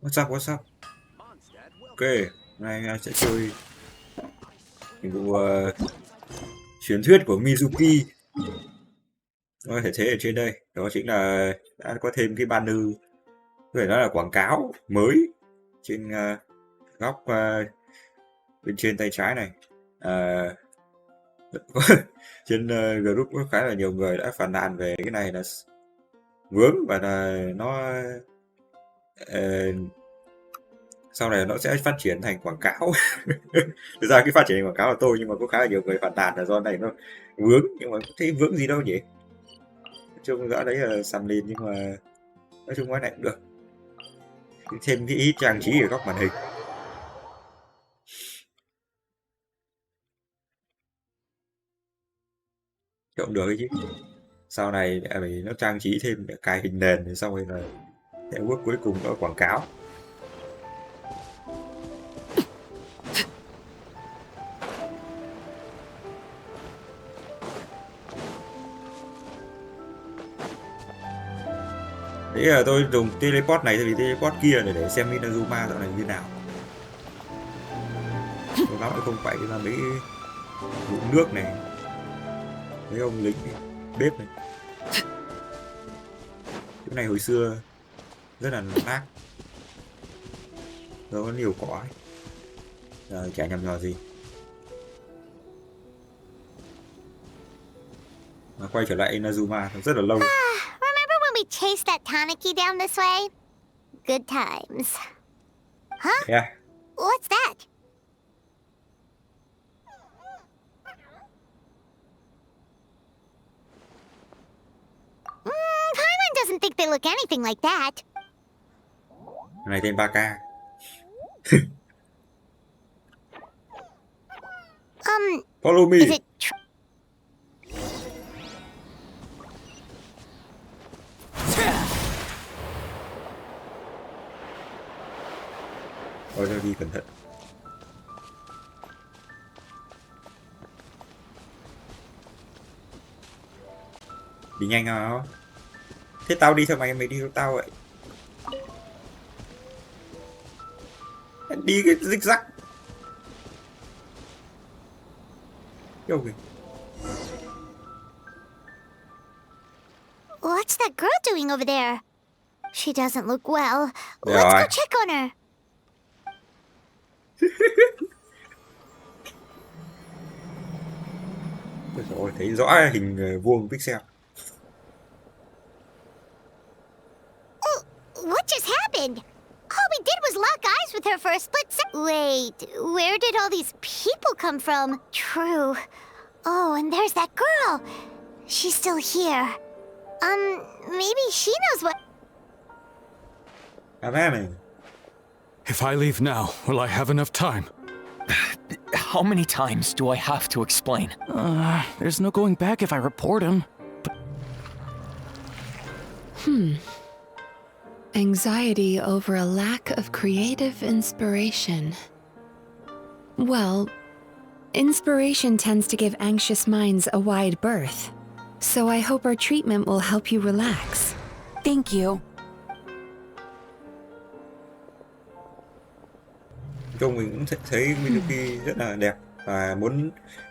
What's up, what's up? Ok, nay sẽ chơi nhiệm vụ truyền thuyết của Mizuki. Có thể thấy ở trên đây, đó chính là đã có thêm cái banner, có thể nói là quảng cáo mới trên góc bên trên tay trái này. Trên group có khá là nhiều người đã phàn nàn về cái này là vướng và là nó sau này nó sẽ phát triển thành quảng cáo. Thực ra cái phát triển thành quảng cáo là tôi, nhưng mà có khá là nhiều người phản nàn là do này nó vướng, nhưng mà thấy vướng gì đâu nhỉ. Nói chung rõ đấy là sầm lìn, nhưng mà nói chung cái này cũng được, thêm cái ý trang trí ở góc màn hình cũng được ấy chứ. Sau này vì nó trang trí thêm để cài hình nền thì xong rồi là cái bước cuối cùng đó là quảng cáo. Đấy là tôi dùng teleport này vì teleport kia để xem Inazuma dạo này như nào. Tôi lắm không phải là mấy vụ nước này, mấy ông lính này, bếp này. Chỗ này hồi xưa rất là nát, nó có nhiều cỏ ấy. Giờ chả nhầm nhò gì. Mà quay trở lại Inazuma rất là lâu. Remember when we chased that Tanuki down this way? Good times. Huh? Yeah. What's that? Paimon doesn't think they look anything like that. Này tên 3K. Follow me. Is it Thôi đi cẩn thận. Đi nhanh nào. Thế tao đi theo mày đi theo tao vậy. Đi cái zig zag. Đâu kìa. What's that girl doing over there? She doesn't look well. Yeah, Let's I- go check on her. Rồi, thấy rõ hình vuông pixel. What just happened? All we did was lock eyes with her for a split second. Wait, where did all these people come from? True. Oh, and there's that girl. She's still here. Maybe she knows what... Man. If I leave now, will I have enough time? How many times do I have to explain? There's no going back if I report him. Anxiety over a lack of creative inspiration. Well, inspiration tends to give anxious minds a wide berth. So I hope our treatment will help you relax. Thank you. Trông mình cũng thấy Mizuki rất là đẹp và muốn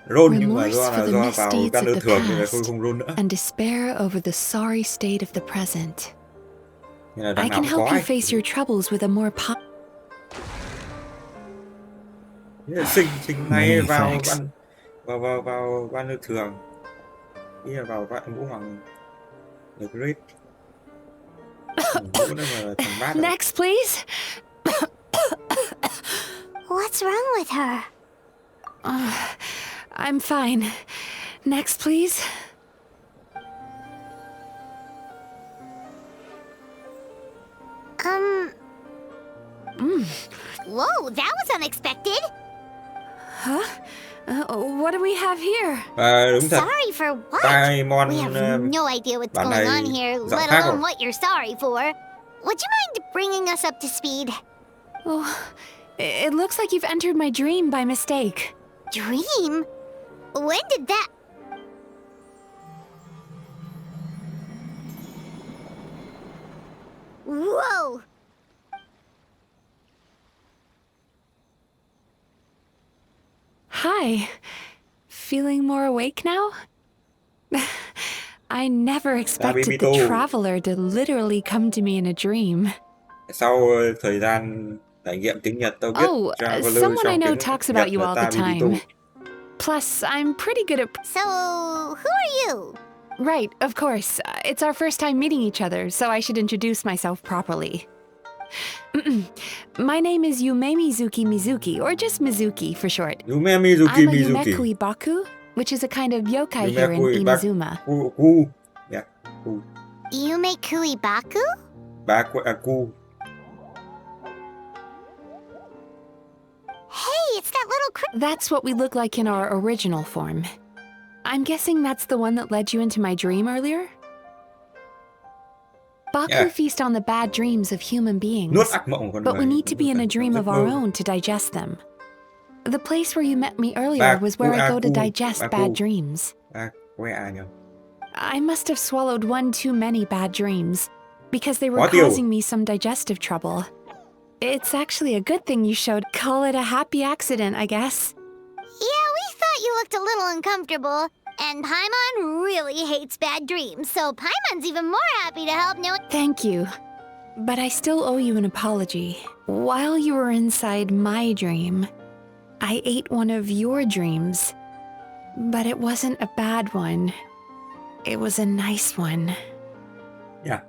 roll, nhưng mà Remorse for the do vào misdeeds căn of đơn the thường nên là past không roll nữa. and despair over the sorry state of the present. Nên là I đằng nào can cũng help có you ấy. face your troubles with a more Thế là sinh ngay Many vào thanks. vào ban đơn thường, ý là vào vạn ngũ hoàng the great. Ngũ nữa mà thằng bát rồi. Next, please. What's wrong with her? I'm fine. Next, please. Whoa, that was unexpected. What do we have here? Đúng thật, Sorry for what? Paimon We have no idea what's bản going này on here, giọng let khác alone rồi. what you're sorry for. Would you mind bringing us up to speed? Oh, it looks like you've entered my dream by mistake. Dream? When did that... Whoa! Hi. Feeling more awake now? I never expected the Mito. traveler to literally come to me in a dream. Sau thời gian trải nghiệm tiếng Nhật, tao biết Oh, traveler someone I trong know tiếng talks Nhật about you là all the Tabibito. time. Plus, I'm pretty good at... So, who are you? Right, of course. It's our first time meeting each other, so I should introduce myself properly. My name is Yume Mizuki, or just Mizuki for short. Yume Mizuki I'm a Mizuki. Yumekui Baku, which is a kind of yokai here in Yumekui Inazuma. Baku. Yeah, Ku. Yume Kuibaku? Baku. Hey, it's that little That's what we look like in our original form. I'm guessing that's the one that led you into my dream earlier? Baku Yeah. feast on the bad dreams of human beings. Nuốt ác mộng con But người. we need to be in a dream Giấc of our mơ. own to digest them. The place where you met me earlier was where I go to digest bad dreams. Nhầm. I must have swallowed one too many bad dreams, because they were Khó tiêu. causing me some digestive trouble. It's actually a good thing you showed. Call it a happy accident, I guess. Yeah, we thought you looked a little uncomfortable. And Paimon really hates bad dreams, so Paimon's even more happy to help know. Thank you. But I still owe you an apology. While you were inside my dream, I ate one of your dreams. But it wasn't a bad one. It was a nice one. Yeah.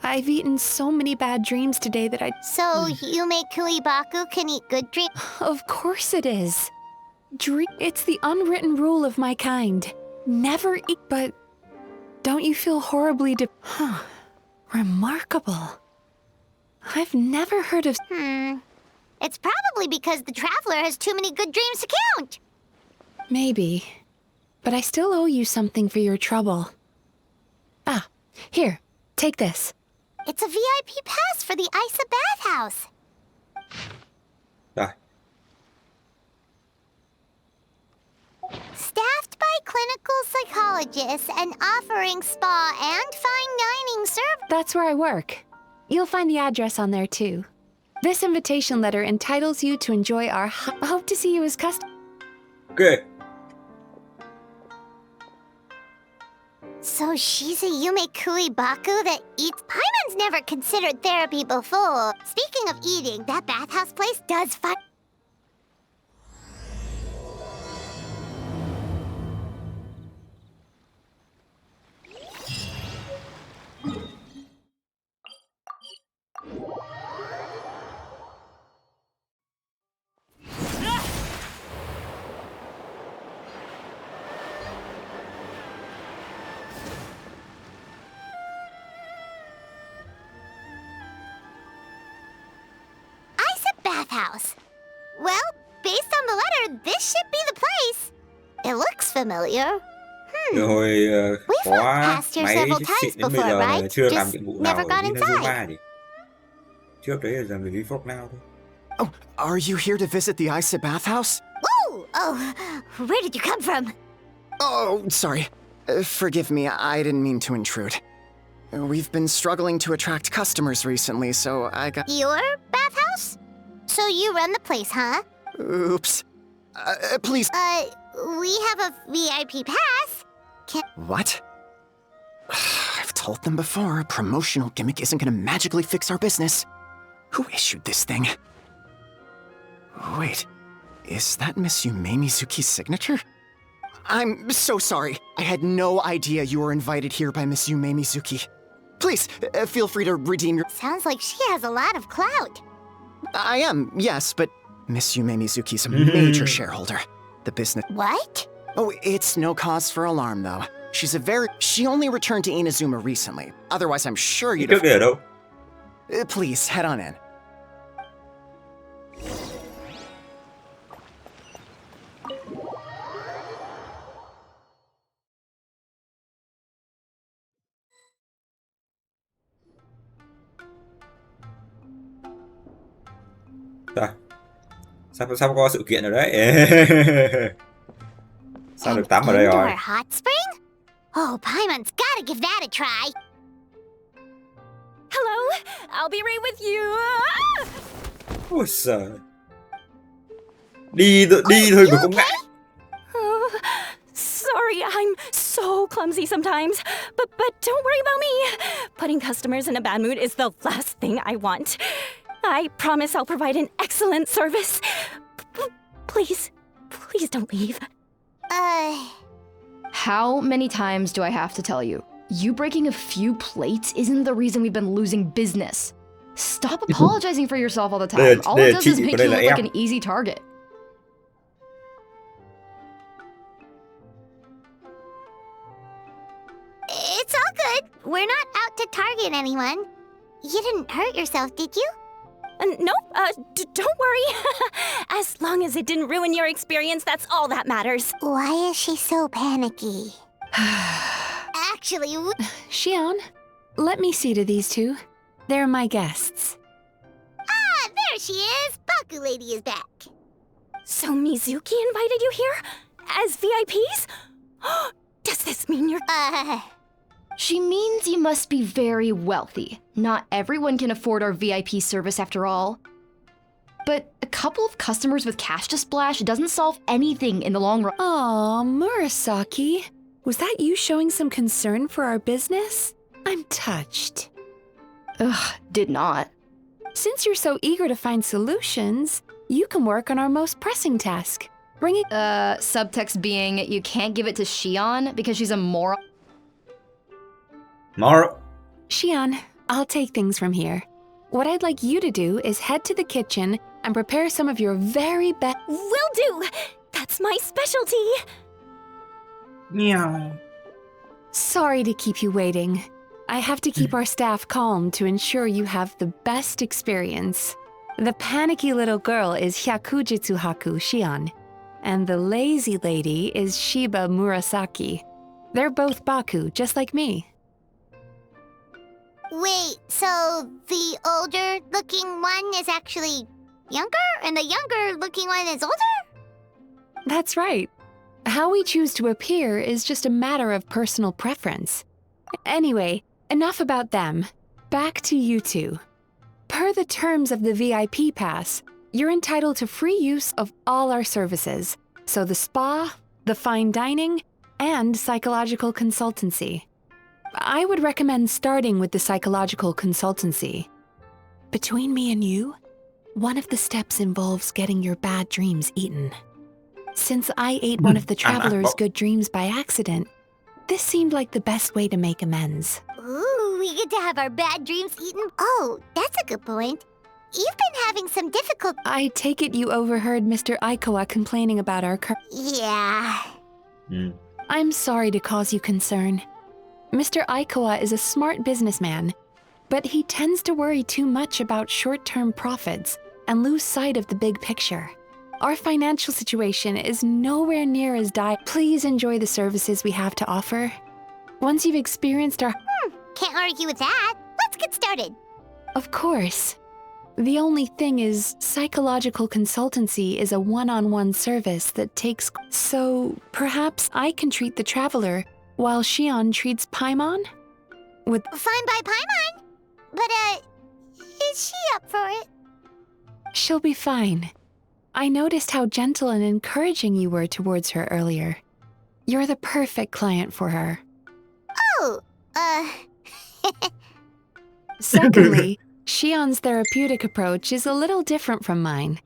I've eaten so many bad dreams today that I... So, Yume Kuibaku can eat good dreams? Of course it is. It's the unwritten rule of my kind. Never eat, but don't you feel horribly remarkable. I've never heard of... It's probably because the traveler has too many good dreams to count. Maybe. But I still owe you something for your trouble. Ah, here, take this. It's a VIP pass for the Isa bathhouse. Rồi. Staffed by clinical psychologists and offering spa and fine dining service. That's where I work. You'll find the address on there too. This invitation letter entitles you to enjoy our hope to see you as customer. Ok. So she's a Yume Kuibaku that eats. Paimon's never considered therapy before. Speaking of eating, that bathhouse place does fun. Bathhouse. Well, based on the letter, this should be the place. It looks familiar. Từ hồi We've có walked past here máy several xịn times đến bây before, giờ mà right? chưa làm Just nhiệm vụ nào never ở got Inazuma inside. thì trước đấy là giờ mình đi Phốc Now thôi. Oh, are you here to visit the Isa bathhouse? Ooh! Oh, where did you come from? Oh, sorry. Forgive me, I didn't mean to intrude. We've been struggling to attract customers recently, so I got... Your bathhouse? So you run the place, huh? Oops. Please... We have a VIP pass. What? I've told them before, a promotional gimmick isn't gonna magically fix our business. Who issued this thing? Wait, is that Miss Yume Mizuki's signature? I'm so sorry. I had no idea you were invited here by Miss Yume Mizuki. Please, feel free to redeem your... Sounds like she has a lot of clout. I am, yes, but Miss Yume Mizuki's a major shareholder. The business... What? Oh, it's no cause for alarm, though. She only returned to Inazuma recently. Otherwise, I'm sure you'd Trước đây ở đâu? Please, head on in. Rồi. Sắp có sự kiện rồi đấy. Sao được tắm ở đây rồi? Indoor hot spring? Oh, Paimon's gotta give that a try. Hello, I'll be right with you. Ôi giời. Đi thôi mà cũng ngại. so clumsy sometimes. But don't worry about me. Putting customers in a bad mood is the last thing I want. I promise I'll provide an excellent service. Please don't leave. How many times do I have to tell you? You breaking a few plates isn't the reason we've been losing business. Stop apologizing for yourself all the time. All it does is make you look like an easy target. It's all good. We're not out to target anyone. You didn't hurt yourself, did you? No, don't worry. As long as it didn't ruin your experience, that's all that matters. Why is she so panicky? Actually, Xion, let me see to these two. They're my guests. Ah, there she is. Baku Lady is back. So Mizuki invited you here? As VIPs? Does this mean you're... She means you must be very wealthy. Not everyone can afford our VIP service after all. But a couple of customers with cash to splash doesn't solve anything in the long run. Aw, Murasaki. Was that you showing some concern for our business? I'm touched. Ugh, did not. Since you're so eager to find solutions, you can work on our most pressing task. Bringing... Subtext being, you can't give it to Xion because she's a moron. Xion, I'll take things from here. What I'd like you to do is head to the kitchen and prepare some of your very best... Will do! That's my specialty! Meow. Sorry to keep you waiting. I have to keep our staff calm to ensure you have the best experience. The panicky little girl is Hyakujitsu Haku Xion, and the lazy lady is Shiba Murasaki. They're both Baku, just like me. Wait, so the older-looking one is actually younger, and the younger-looking one is older? That's right. How we choose to appear is just a matter of personal preference. Anyway, enough about them. Back to you two. Per the terms of the VIP pass, you're entitled to free use of all our services. So the spa, the fine dining, and psychological consultancy. I would recommend starting with the psychological consultancy. Between me and you, one of the steps involves getting your bad dreams eaten. Since I ate one of the traveler's good dreams by accident, this seemed like the best way to make amends. Ooh, we get to have our bad dreams eaten? Oh, that's a good point. You've been having some difficult... I take it you overheard Mr. Aikawa complaining about our Yeah. I'm sorry to cause you concern. Mr. Aikawa is a smart businessman, but he tends to worry too much about short-term profits and lose sight of the big picture. Our financial situation is nowhere near as dire. Please enjoy the services we have to offer. Once you've experienced our... Can't argue with that. Let's get started. Of course. The only thing is, psychological consultancy is a one-on-one service that takes... So, perhaps I can treat the traveler while Xion treats Paimon? With... Fine by Paimon. But, is she up for it? She'll be fine. I noticed how gentle and encouraging you were towards her earlier. You're the perfect client for her. Oh, Secondly, Xion's therapeutic approach is a little different from mine.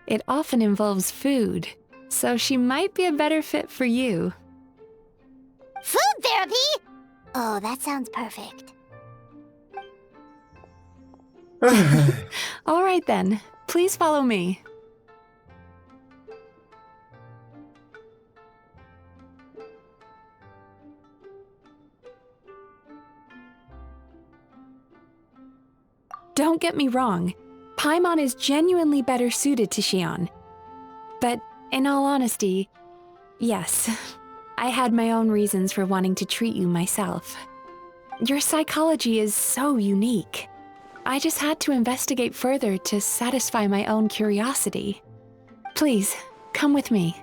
It often involves food, so she might be a better fit for you. Food therapy? Oh, that sounds perfect. All right then, please follow me. Don't get me wrong, Paimon is genuinely better suited to Xion. But in all honesty, yes, I had my own reasons for wanting to treat you myself. Your psychology is so unique. I just had to investigate further to satisfy my own curiosity. Please, come with me.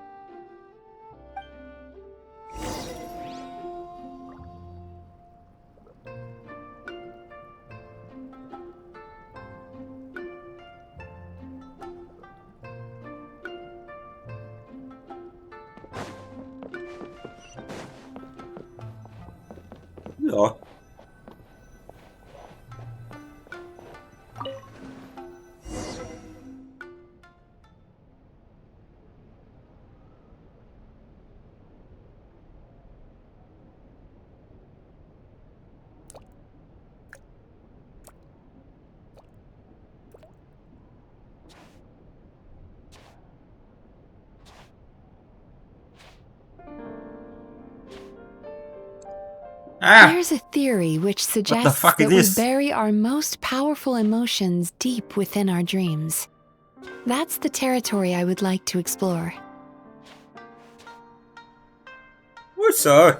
rồi. À, There's a theory which suggests fuck is that we this? bury our most powerful emotions deep within our dreams. That's the territory I would like to explore. Ôi trời.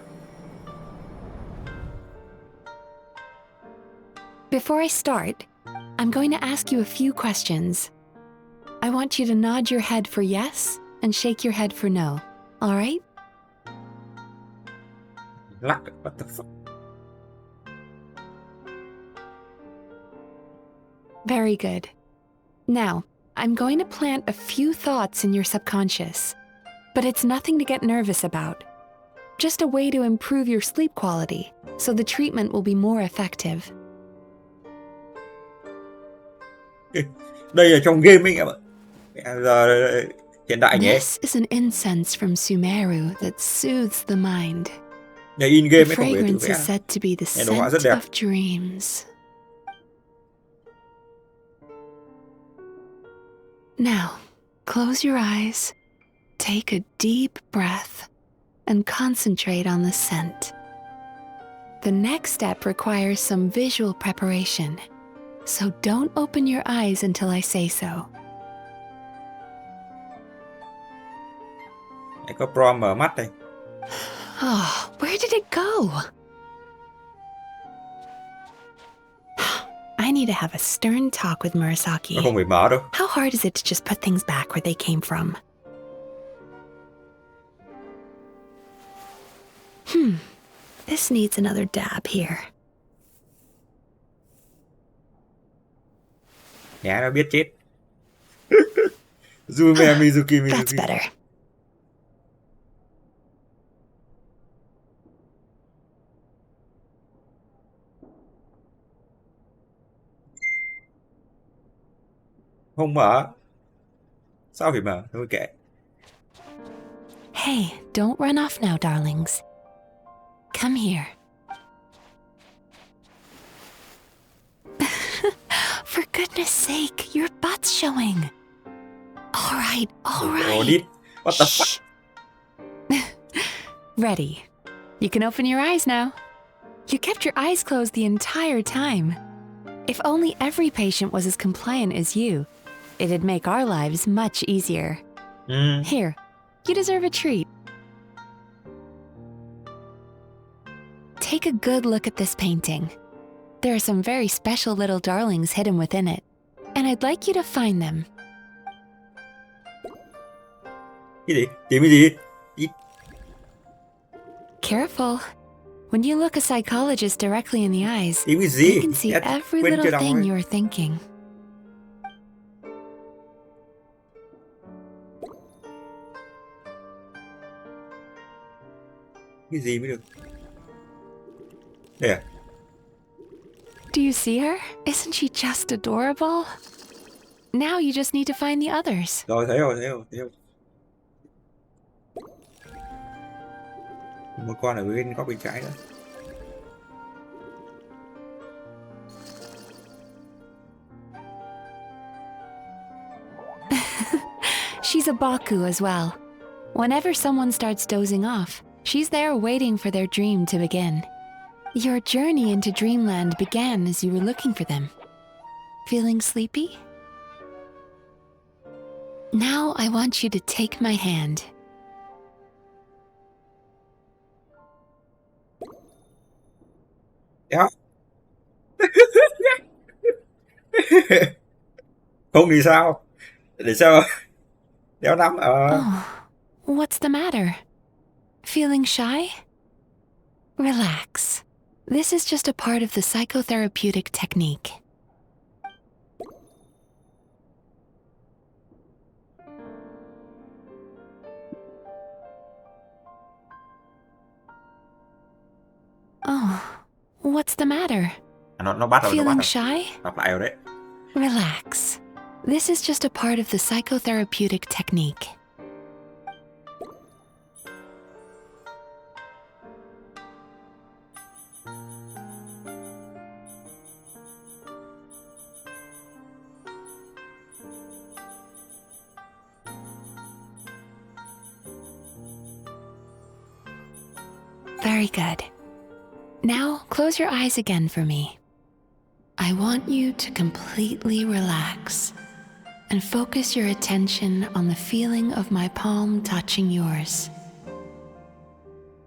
Before I start, I'm going to ask you a few questions. I want you to nod your head for yes and shake your head for no. All right? Lắc, what the fuck? Very good. Now, I'm going to plant a few thoughts in your subconscious, but it's nothing to get nervous about. Just a way to improve your sleep quality, so the treatment will be more effective. Đây là trong game ấy em ạ. Giờ hiện đại nhé. This is an incense from Sumeru that soothes the mind. Nhà in The game ấy không phải tự fragrance vẽ. is said to be the Nghe đồ họa rất scent đẹp. of dreams. Now, close your eyes, take a deep breath, and concentrate on the scent. The next step requires some visual preparation, so don't open your eyes until I say so. Đây có prom mở mắt đây. Oh, where did it go? I need to have a stern talk with Nó Murasaki. không phải mở đâu. How hard is it to just put things back where they came from? This needs another dab here. Nhà nó biết chết. Zume Mizuki. That's better. Không mở. Sao phải mở? Thôi kệ. Hey, don't run off now, darlings. Come here. For goodness sake, your butt's showing. All right, all right. Audit. What the fuck? Shh. Ready. You can open your eyes now. You kept your eyes closed the entire time. If only every patient was as compliant as you, it'd make our lives much easier. Here, you deserve a treat. Take a good look at this painting. There are some very special little darlings hidden within it, and I'd like you to find them. Cái gì? Tìm cái gì? Careful. When you look a psychologist directly in the eyes, Tìm cái gì? you can see every Quên little chưa đọc thing rồi. you're thinking. Cái gì mới được? Đây à? Do you see her? Isn't she just adorable? Now you just need to find the others. Rồi, thấy rồi. Một con ở bên góc bên trái nữa. She's a Baku as well. Whenever someone starts dozing off, she's there waiting for their dream to begin. Your journey into dreamland began as you were looking for them. Feeling sleepy? Now I want you to take my hand. Đéo. Không thì sao? Để sao? Đéo nắm ở. Oh, what's the matter? Feeling shy? Relax. This is just a part of the psychotherapeutic technique. Oh, What's the matter? Nó bắt rồi, nó bắt Feeling rồi. shy? Lặp lại rồi đấy. Relax. This is just a part of the psychotherapeutic technique. Very good. Now, close your eyes again for me. I want you to completely relax and focus your attention on the feeling of my palm touching yours.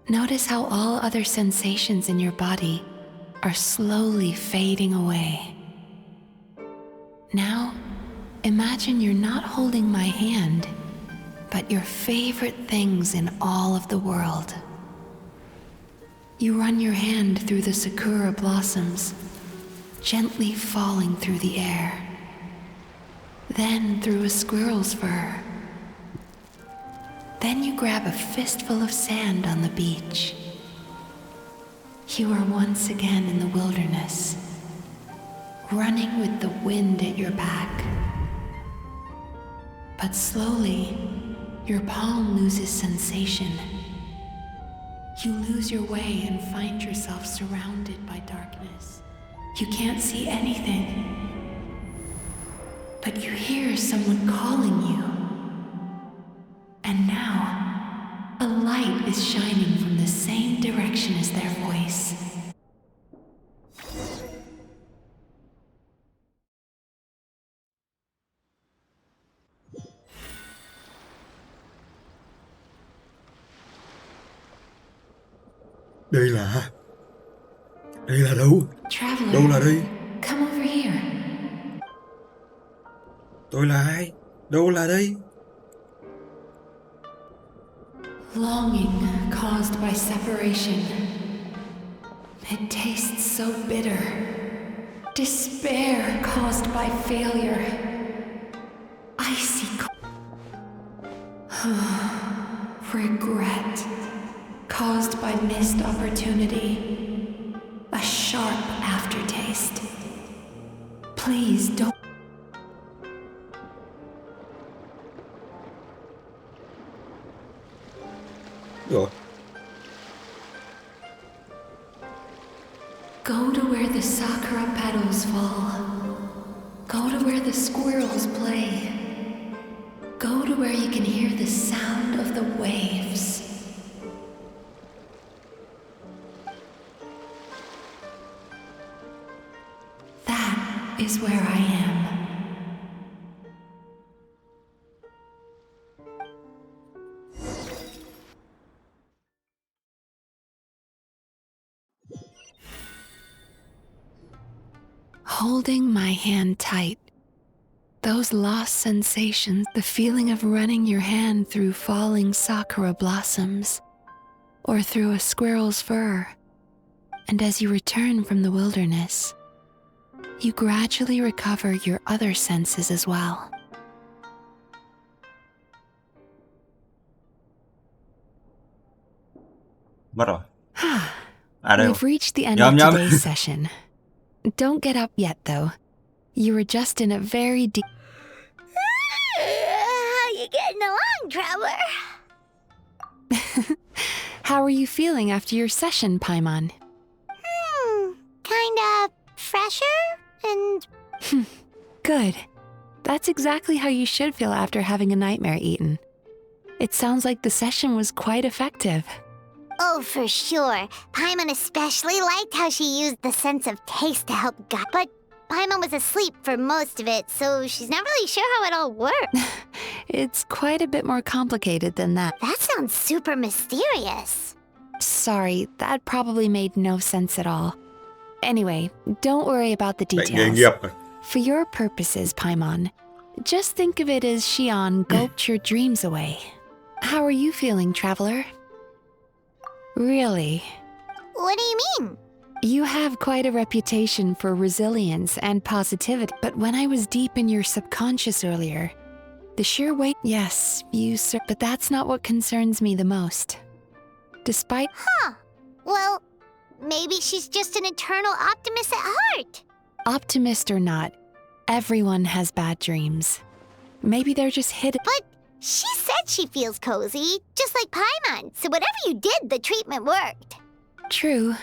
Notice how all other sensations in your body are slowly fading away. Now, imagine you're not holding my hand, but your favorite things in all of the world. You run your hand through the sakura blossoms, gently falling through the air. Then through a squirrel's fur. Then you grab a fistful of sand on the beach. You are once again in the wilderness, running with the wind at your back. But slowly, your palm loses sensation. You lose your way and find yourself surrounded by darkness. You can't see anything, but you hear someone calling you. And now, a light is shining from the same direction as their voice. Đây là đâu? Traveler, Đâu là đây? come over here. Tôi là ai? Đâu là đây? Longing caused by separation. It tastes so bitter. Despair caused by failure. Icy regret caused by missed opportunity. A sharp aftertaste. Please don't. Rồi. Go to where the sakura petals fall. Go to where the squirrels play. Go to where you can hear the sound of the waves. That is where I am. Holding my hand tight, those lost sensations, the feeling of running your hand through falling sakura blossoms, or through a squirrel's fur, and as you return from the wilderness, you gradually recover your other senses as well. Mất rồi. À đây. We've reached the end Nhầm, of nhầm. today's session. Don't get up yet, though. You were just in a very deep... How you getting along, Traveler? How are you feeling after your session, Paimon? Kinda fresher and... Good. That's exactly how you should feel after having a nightmare eaten. It sounds like the session was quite effective. Oh, for sure. Paimon especially liked how she used the sense of taste to help guide. But Paimon was asleep for most of it, so she's not really sure how it all works. It's quite a bit more complicated than that. That sounds super mysterious. Sorry, that probably made no sense at all. Anyway, don't worry about the Bệnh nghề details. nghiệp rồi. For your purposes, Paimon, just think of it as Xion gulped your dreams away. How are you feeling, Traveler? Really? What do you mean? You have quite a reputation for resilience and positivity, but when I was deep in your subconscious earlier, the sheer weight... Yes, but that's not what concerns me the most. Despite... Well, maybe she's just an eternal optimist at heart. Optimist or not, everyone has bad dreams. Maybe they're just hidden. But she said she feels cozy, just like Paimon. So whatever you did, the treatment worked. True,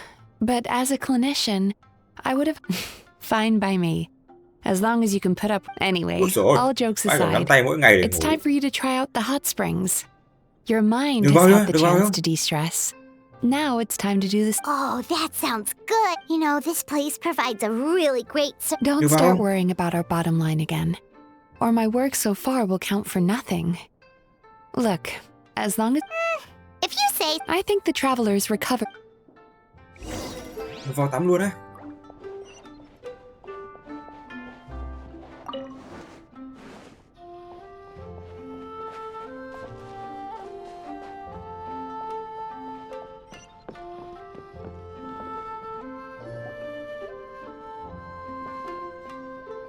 but as a clinician, I would have... Fine by me. As long as you can put up... Anyway, Ôi dồi ôi, all jokes ai còn nắm aside, tay mỗi ngày để it's ngủ. time for you to try out the hot springs. Your mind Được has bao nhiêu? had the Được bao nhiêu? chance to de-stress. Now it's time to do this. Oh, that sounds good. You know, this place provides a really great... Don't Được bao start nhiêu? worrying about our bottom line again. Or my work so far will count for nothing. Look, as long as... If you say... I think the travelers recover... Vào tắm luôn á.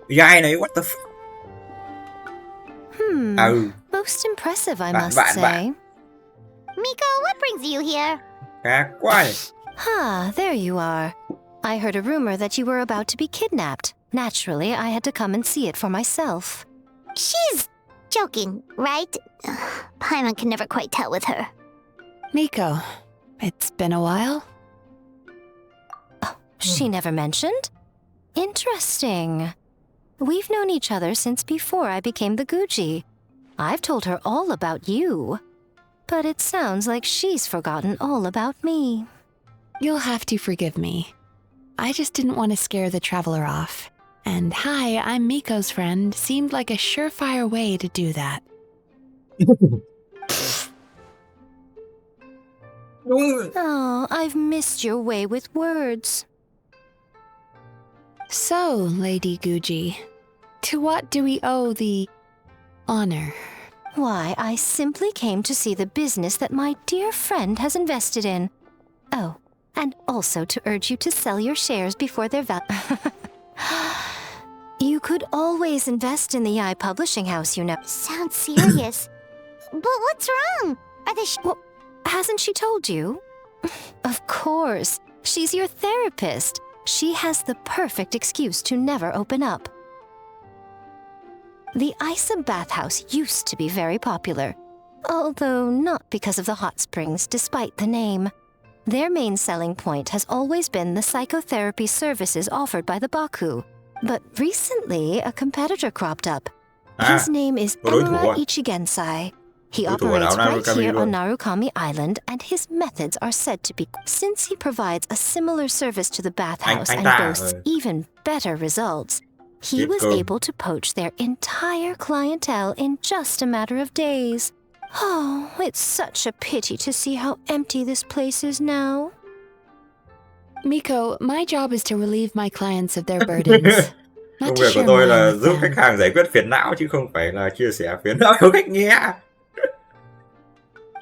Guy này, what the f... Most impressive, I Bạn, must bạn, say. bạn. Miko, what brings you here? Khác quá này. Ah, there you are. I heard a rumor that you were about to be kidnapped. Naturally, I had to come and see it for myself. She's joking, right? Paimon can never quite tell with her. Miko, it's been a while. She never mentioned? Interesting. We've known each other since before I became the Guji. I've told her all about you. But it sounds like she's forgotten all about me. You'll have to forgive me. I just didn't want to scare the traveler off. And hi, I'm Miko's friend seemed like a surefire way to do that. Đúng. Oh, I've missed your way with words. So, Lady Guji, to what do we owe the honor? Why, I simply came to see the business that my dear friend has invested in. Oh, and also to urge you to sell your shares before their You could always invest in the publishing house, you know. Sounds serious. But what's wrong? Are the Well, hasn't she told you? Of course. She's your therapist. She has the perfect excuse to never open up. The Isa bathhouse used to be very popular, although not because of the hot springs, despite the name. Their main selling point has always been the psychotherapy services offered by the Baku. But recently, a competitor cropped up. His name is có đối thủ Emura à? Ichigensai. He Đối thủ ở đảo operates right Narukami here on luôn. Narukami Island, and his methods are said to be... Since he provides a similar service to the bathhouse anh and ta, boasts even better results, he Tiếp was cơm. able to poach their entire clientele in just a matter of days. Oh, it's such a pity to see how empty this place is now. Miko, my job is to relieve my clients of their burdens. Công Not to việc của share tôi mine là with giúp them. khách hàng giải quyết phiền não chứ không phải là chia sẻ phiền não cho khách nghe.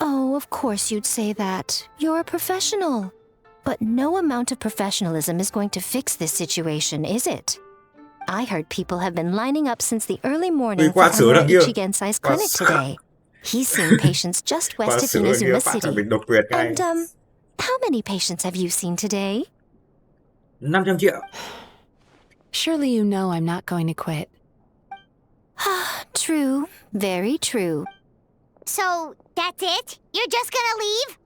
Oh, of course you'd say that. You're a professional. But no amount of professionalism is going to fix this situation, is it? I heard people have been lining up since the early morning for qua sửa Emura được chưa? Ichigensai's Qua clinic sửa. today. He's seeing patients just Qua west of sửa như Inazuma phát là City. mình độc quyền ngay. And, how many patients have you seen today? 500 triệu. Surely you know I'm not going to quit. True, very true. So, that's it? You're just gonna leave?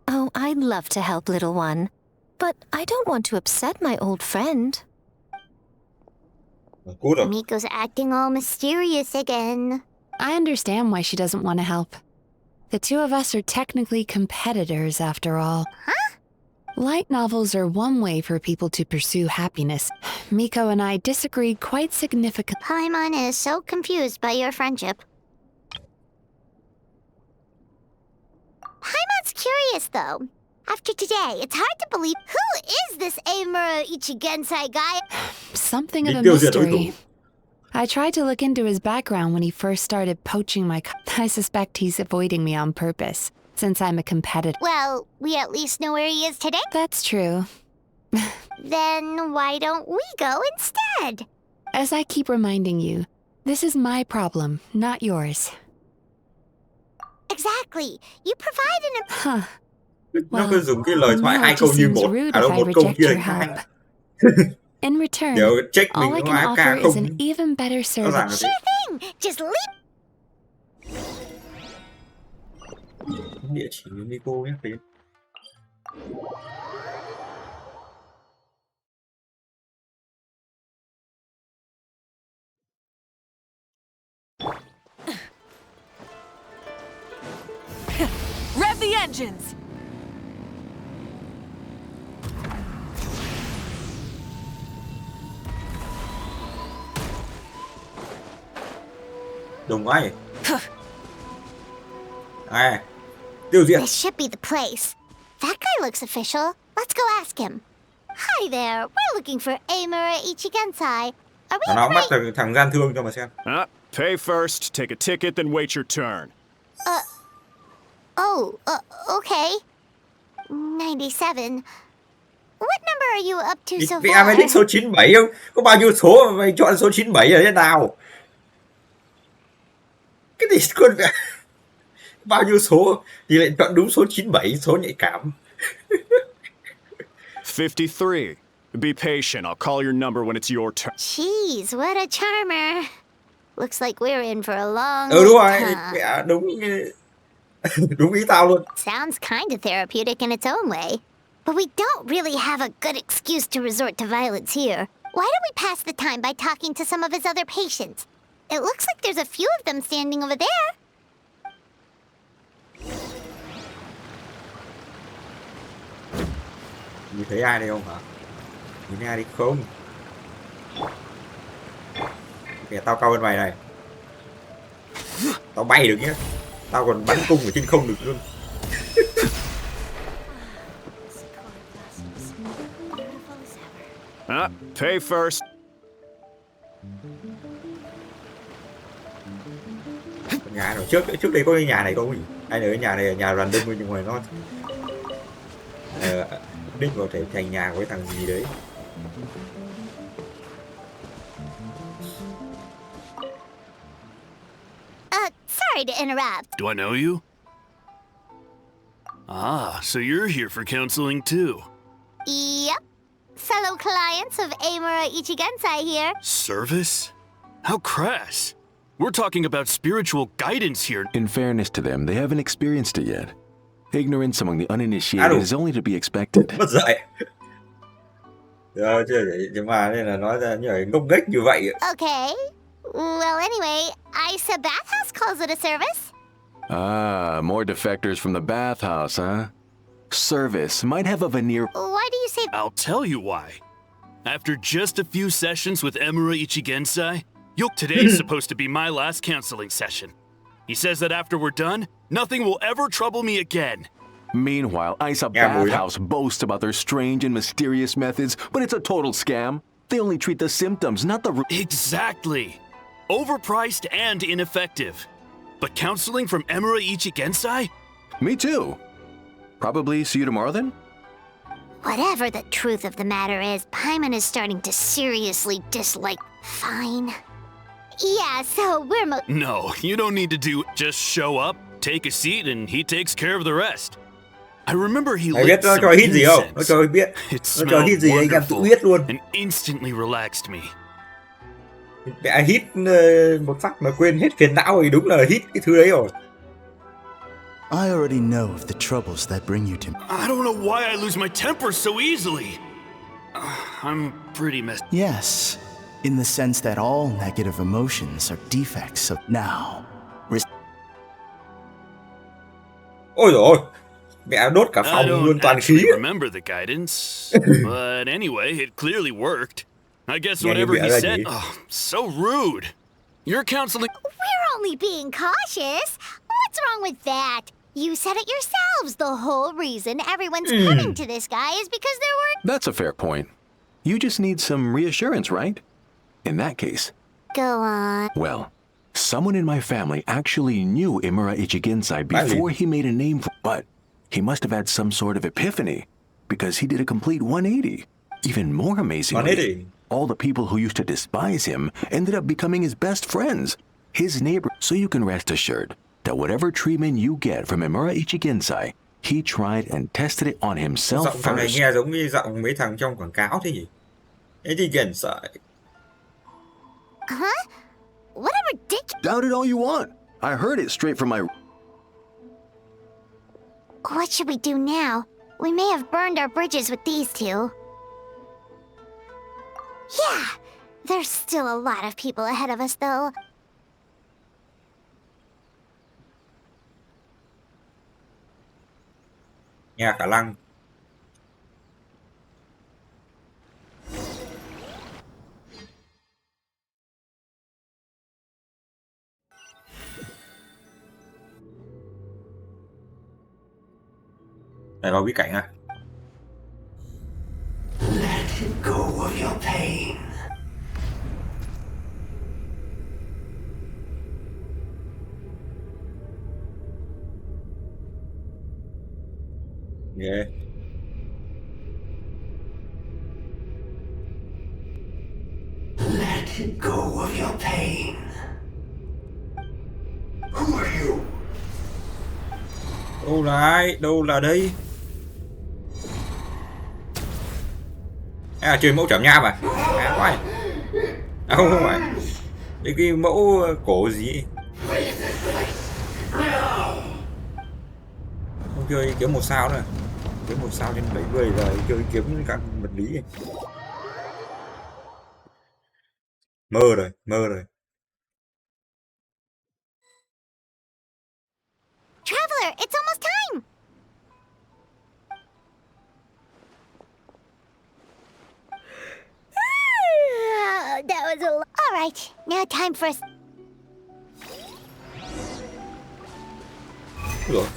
Oh, I'd love to help, little one. But I don't want to upset my old friend. Cút rồi. Miko's acting all mysterious again. I understand why she doesn't want to help. The two of us are technically competitors, after all. Huh? Light novels are one way for people to pursue happiness. Miko and I disagreed quite significantly. Paimon is so confused by your friendship. Paimon's curious, though. After today, it's hard to believe who is this Emura Ichigensai guy? Something of a Mục tiêu diệt đối thủ. mystery. I tried to look into his background when he first started poaching my... I suspect he's avoiding me on purpose, since I'm a competitor. Well, we at least know where he is today. That's true. Then why don't we go instead? As I keep reminding you, this is my problem, not yours. Exactly. You provide an... Huh. Nó cứ dùng cái lời thoại now hai it câu just như seems một. rude À đâu, if I một câu reject chia your thành hai. help. In return, Kiểu check all I mình có can AK offer is không. an even better Rõ ràng service. là thế. Sure thing. Just leave. Địa chỉ Nico nhắc đến. Rev the engines! Đồng ai? À, tiêu diệt. This should be the place. That guy looks official. Let's go ask him. Hi there. We're looking for Amura Ichigensai. Are we Nó bắt right? thằng gian thương cho mà xem. Pay first, take a ticket, then wait your turn. Okay. 97. What number are you up to so Mẹ mày far? thích số 97 không? Có bao nhiêu số mà mày chọn số 97 là thế nào? Cái gì con mẹ? Bao nhiêu số thì lại chọn đúng số 97, số nhạy cảm. 53. Be patient, I'll call your number when it's your turn. Jeez, what a charmer. Looks like we're in for a long Đúng rồi, wait, huh? mẹ đúng đúng ý tao luôn. Sounds kind of therapeutic in its own way. But we don't really have a good excuse to resort to violence here. Why don't we pass the time by talking to some of his other patients? It looks like there's a few of them standing over there. Nhìn thấy ai đây không hả? Nhìn thấy ai đi không? Kìa, tao cao hơn mày này. Tao bay được nhé. Tao còn bắn cung ở trên không được luôn. Pay first. Nhà nào trước đây có cái nhà này không nhỉ? Hay là cái nhà này là nhà random nhưng mà nó đích vào thể thành nhà của cái thằng gì đấy. Sorry to interrupt. Do I know you? Ah, so you're here for counseling too. Yep. Fellow clients of Amura Ichigensai here. Service? How crass. We're talking about spiritual guidance here. In fairness to them, they haven't experienced it yet. Ignorance among the uninitiated is only to be expected. Mất dạy. Chứ mà nên là nói ra như là ngốc nghếch như vậy. Okay. Well, anyway, Isa Bathhouse calls it a service. Ah, more defectors from the bathhouse, huh? Service might have a veneer. Why do you say I'll tell you why. After just a few sessions with Emura Ichigensai, today's supposed to be my last counseling session. He says that after we're done, nothing will ever trouble me again. Meanwhile, Isa Bathhouse boasts about their strange and mysterious methods, but it's a total scam. They only treat the symptoms, not the root. Exactly. Overpriced and ineffective. But counseling from Emura Ichigensai? Me too. Probably see you tomorrow then? Whatever the truth of the matter is, Paimon is starting to seriously dislike. Fine. Yeah, so we're No, you don't need to just show up, take a seat, and he takes care of the rest. I remember he lit nó some cho hit gì không? Nó incense. cho biết. It Nó cho hit smelled gì anh em tự wonderful biết luôn. and instantly relaxed me. Mẹ hit một phát mà quên hết phiền não thì đúng là hit cái thứ đấy rồi. I already know of the troubles that bring you to me. I don't know why I lose my temper so easily. I'm pretty messed. Yes, in the sense that all negative emotions are defects of now. Ôi dồi ôi, mẹ đốt cả I phòng luôn don't toàn khí. actually remember the guidance, but anyway, it clearly worked. I guess whatever he said, so rude. You're counseling. We're only being cautious. What's wrong with that? You said it yourselves. The whole reason everyone's coming to this guy is because there were... That's a fair point. You just need some reassurance, right? In that case. Go on. Well, someone in my family actually knew Imura Ichigensai before he made a name for, but he must have had some sort of epiphany because he did a complete 180. Even more amazingly, all the people who used to despise him ended up becoming his best friends, his neighbor. So you can rest assured that whatever treatment you get from Imura Ichigensai, He tried and tested it on himself Giọng thằng này first. nghe giống như giọng mấy thằng trong quảng cáo thế nhỉ? Thế thì Genshin. Huh? What a ridiculous... Doubt it all you want. I heard it straight from my... What should we do now? We may have burned our bridges with these two. Yeah, there's still a lot of people ahead of us, though. Nghe khả năng. Này vào bí cảnh à? Let go of your pain. Yeah. Let go of your pain. Who are you? Đâu là ai? Đâu là đây? À, chơi mẫu chảm nham à? À, quá. À, không phải. Đây cái mẫu cổ gì? Không chơi kiếm 1 sao nữa. Kiếm 1 sao trên 70 rồi chơi kiếm các vật lý này. Mơ rồi, mơ rồi. Traveler, it's almost time! That was a lot. All right, now time for us. Rồi.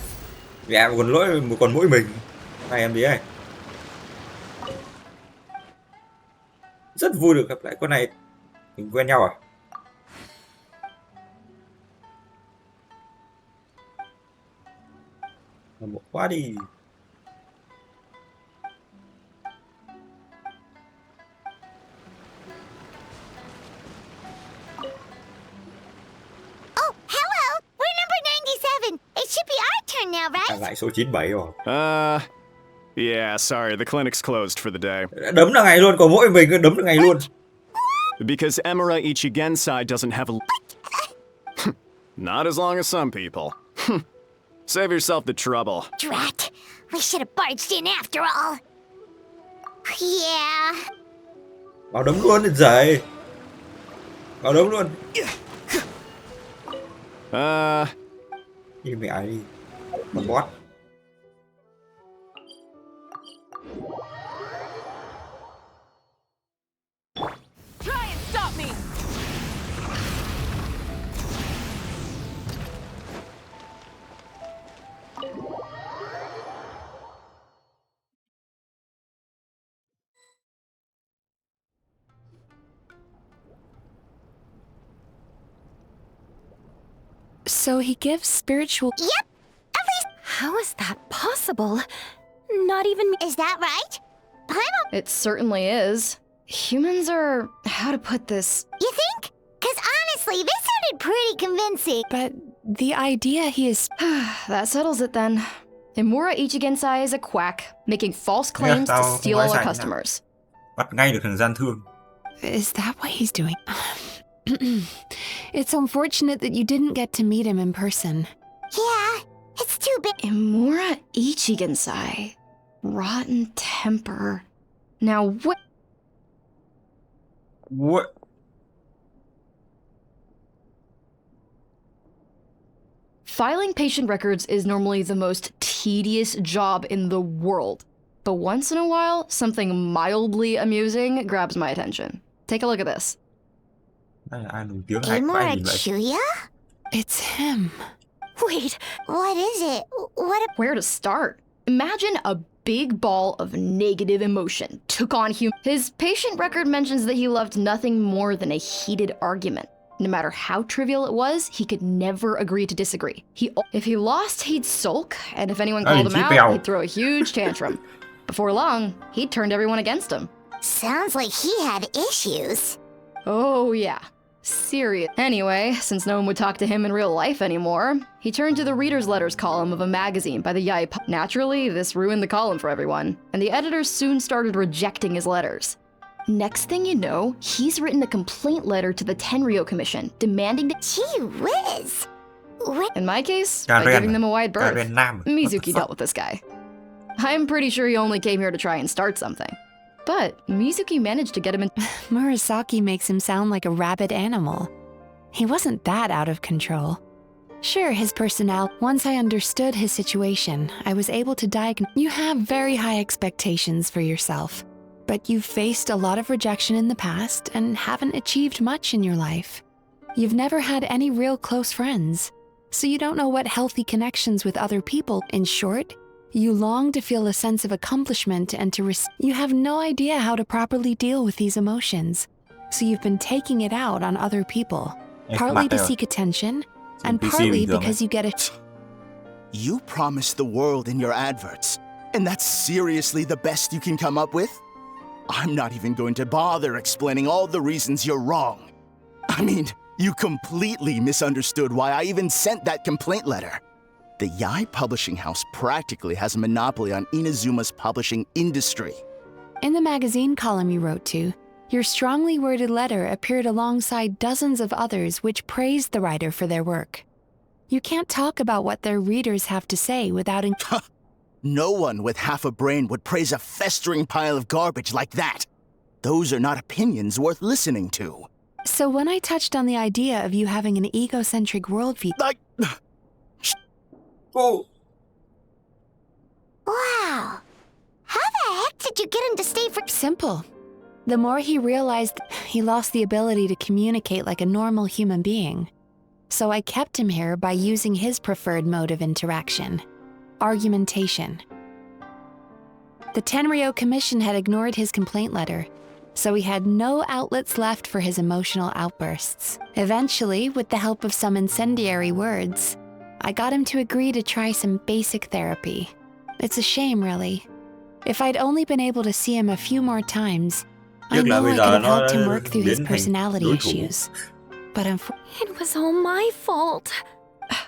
Dạ còn lỗi còn mỗi mình. Này em đi ơi. Rất vui được gặp lại con này. Mình quen nhau à? Một quá đi. Oh, hello! We're number 97. It should be our turn now, right? Lại số 97 rồi. Yeah, sorry, the clinic's closed for the day. Đấm là ngày luôn, còn mỗi mình cứ đấm là ngày luôn. Because Emura Ichigensai doesn't have a... Not as long as some people. Save yourself the trouble. Drat! We should have barged in after all. Yeah. Vào đấm luôn thì giời. Vào đấm luôn. Đi mẹ đi. Một boss. Try and stop me. So he gives spiritual... Yep. At least... How is that possible? Not even me. Is that right? It certainly is. Humans are... how to put this... You think? Because honestly, this sounded pretty convincing. But the idea he is... That settles it then. Imura Ichigensai is a quack, making false claims to steal all our customers. Bắt ngay được thằng gian thương. Is that what he's doing? It's unfortunate that you didn't get to meet him in person. Yeah, it's too big. Imura Ichigensai. Rotten temper. Now what? What? Filing patient records is normally the most tedious job in the world. But once in a while, something mildly amusing grabs my attention. Take a look at this. Imura Chuya? It's him. Wait, what is it? Where to start? Imagine a big ball of negative emotion took on His patient record mentions that he loved nothing more than a heated argument. No matter how trivial it was, he could never agree to disagree. If he lost, he'd sulk, and if anyone called him out, he'd throw a huge tantrum. Before long, he'd turned everyone against him. Sounds like he had issues. Oh yeah. Serious. Anyway, since no one would talk to him in real life anymore, he turned to the reader's letters column of a magazine by the Yai. Naturally, this ruined the column for everyone, and the editors soon started rejecting his letters. Next thing you know, he's written a complaint letter to the Tenryou Commission, demanding that— Gee whiz! In my case, by giving them a wide berth. Mizuki dealt with this guy. I'm pretty sure he only came here to try and start something. But Mizuki managed to get him in— Murasaki makes him sound like a rabid animal. He wasn't that out of control. Sure, his personality— Once I understood his situation, I was able to diagnose— You have very high expectations for yourself, but you've faced a lot of rejection in the past and haven't achieved much in your life. You've never had any real close friends, so you don't know what healthy connections with other people— In short, you long to feel a sense of accomplishment and to You have no idea how to properly deal with these emotions, so you've been taking it out on other people, partly to seek attention, and partly because you get it. You promised the world in your adverts, and that's seriously the best you can come up with? I'm not even going to bother explaining all the reasons you're wrong. I mean, you completely misunderstood why I even sent that complaint letter. The Yai Publishing House practically has a monopoly on Inazuma's publishing industry. In the magazine column you wrote to, your strongly worded letter appeared alongside dozens of others which praised the writer for their work. You can't talk about what their readers have to say without— No one with half a brain would praise a festering pile of garbage like that. Those are not opinions worth listening to. So when I touched on the idea of you having an egocentric worldview— Oh. Wow. How the heck did you get him to stay for— Simple. The more he realized, he lost the ability to communicate like a normal human being. So I kept him here by using his preferred mode of interaction: argumentation. The Tenryou Commission had ignored his complaint letter, so he had no outlets left for his emotional outbursts. Eventually, with the help of some incendiary words, I got him to agree to try some basic therapy. It's a shame, really. If I'd only been able to see him a few more times, I know I could have helped him work through his personality issues. But It was all my fault.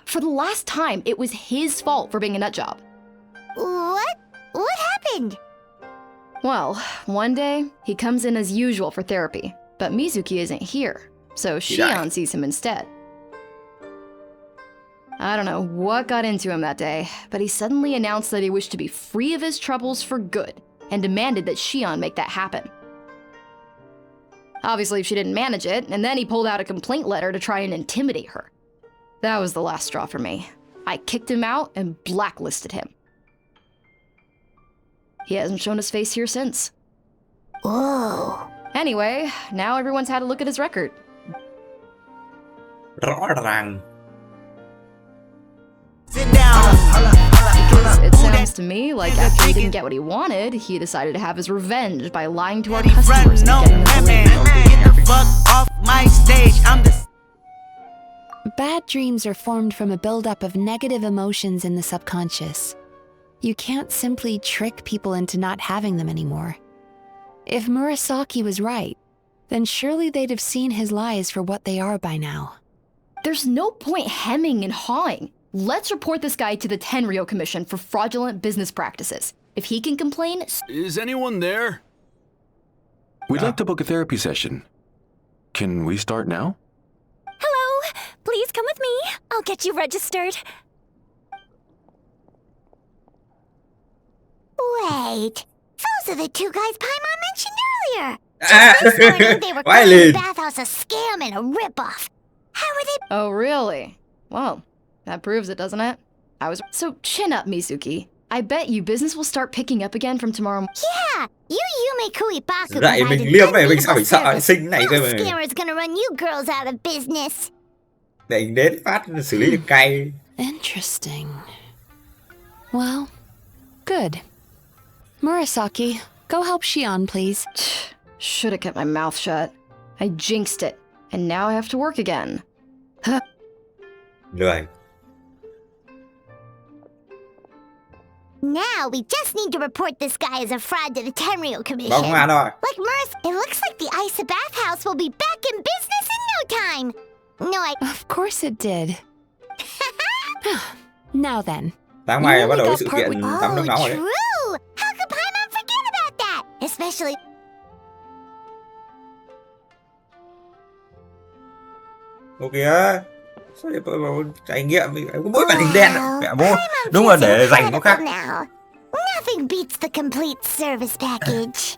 For the last time, it was his fault for being a nutjob. What? What happened? Well, one day, he comes in as usual for therapy, but Mizuki isn't here, so Shion sees him instead. I don't know what got into him that day, but he suddenly announced that he wished to be free of his troubles for good, and demanded that Shion make that happen. Obviously, she didn't manage it, and then he pulled out a complaint letter to try and intimidate her. That was the last straw for me. I kicked him out and blacklisted him. He hasn't shown his face here since. Whoa. Anyway, now everyone's had a look at his record. Rõ ràng. Sit down. Because it sounds to me like after he didn't get what he wanted, he decided to have his revenge by lying to our customers and getting them to Get the fuck off my stage. I'm the— Bad dreams are formed from a buildup of negative emotions in the subconscious. You can't simply trick people into not having them anymore. If Murasaki was right, then surely they'd have seen his lies for what they are by now. There's no point hemming and hawing. Let's report this guy to the Tenryou Commission for fraudulent business practices. If he can complain— Is anyone there? We'd like to book a therapy session. Can we start now? Hello! Please come with me. I'll get you registered. Wait. Those are the two guys Paimon mentioned earlier. Just this morning they were calling the bathhouse a scam and a ripoff. How are they— Oh, really? Well, that proves it, doesn't it? So chin up, Mizuki. I bet you business will start picking up again from tomorrow. Yeah, you Yume Kuibaku Lại mình liếc vậy, mình sao phải sợ lại sinh này cơ mà. Scammer's gonna run you girls out of business. Để đến phát xử lý được cay. Interesting. Well, good. Murasaki, go help Shion, please. Should have kept my mouth shut. I jinxed it, and now I have to work again. Lười. Now we just need to report this guy as a fraud to the Tenryou Commission. Bông hoa thôi. Like Murs, it looks like the Isa bathhouse will be back in business in no time. No, Of course it did. Now then. Sáng You mai only bắt đầu cái got sự part kiện with- tắm nước nóng rồi đấy. true. How could Paimon forget about that? Especially... Ok á. Sao lại vào trải nghiệm có mỗi màn hình đen ạ? Mẹ bố. Đúng là để dành nó khác. Now. Nothing beats the complete service package.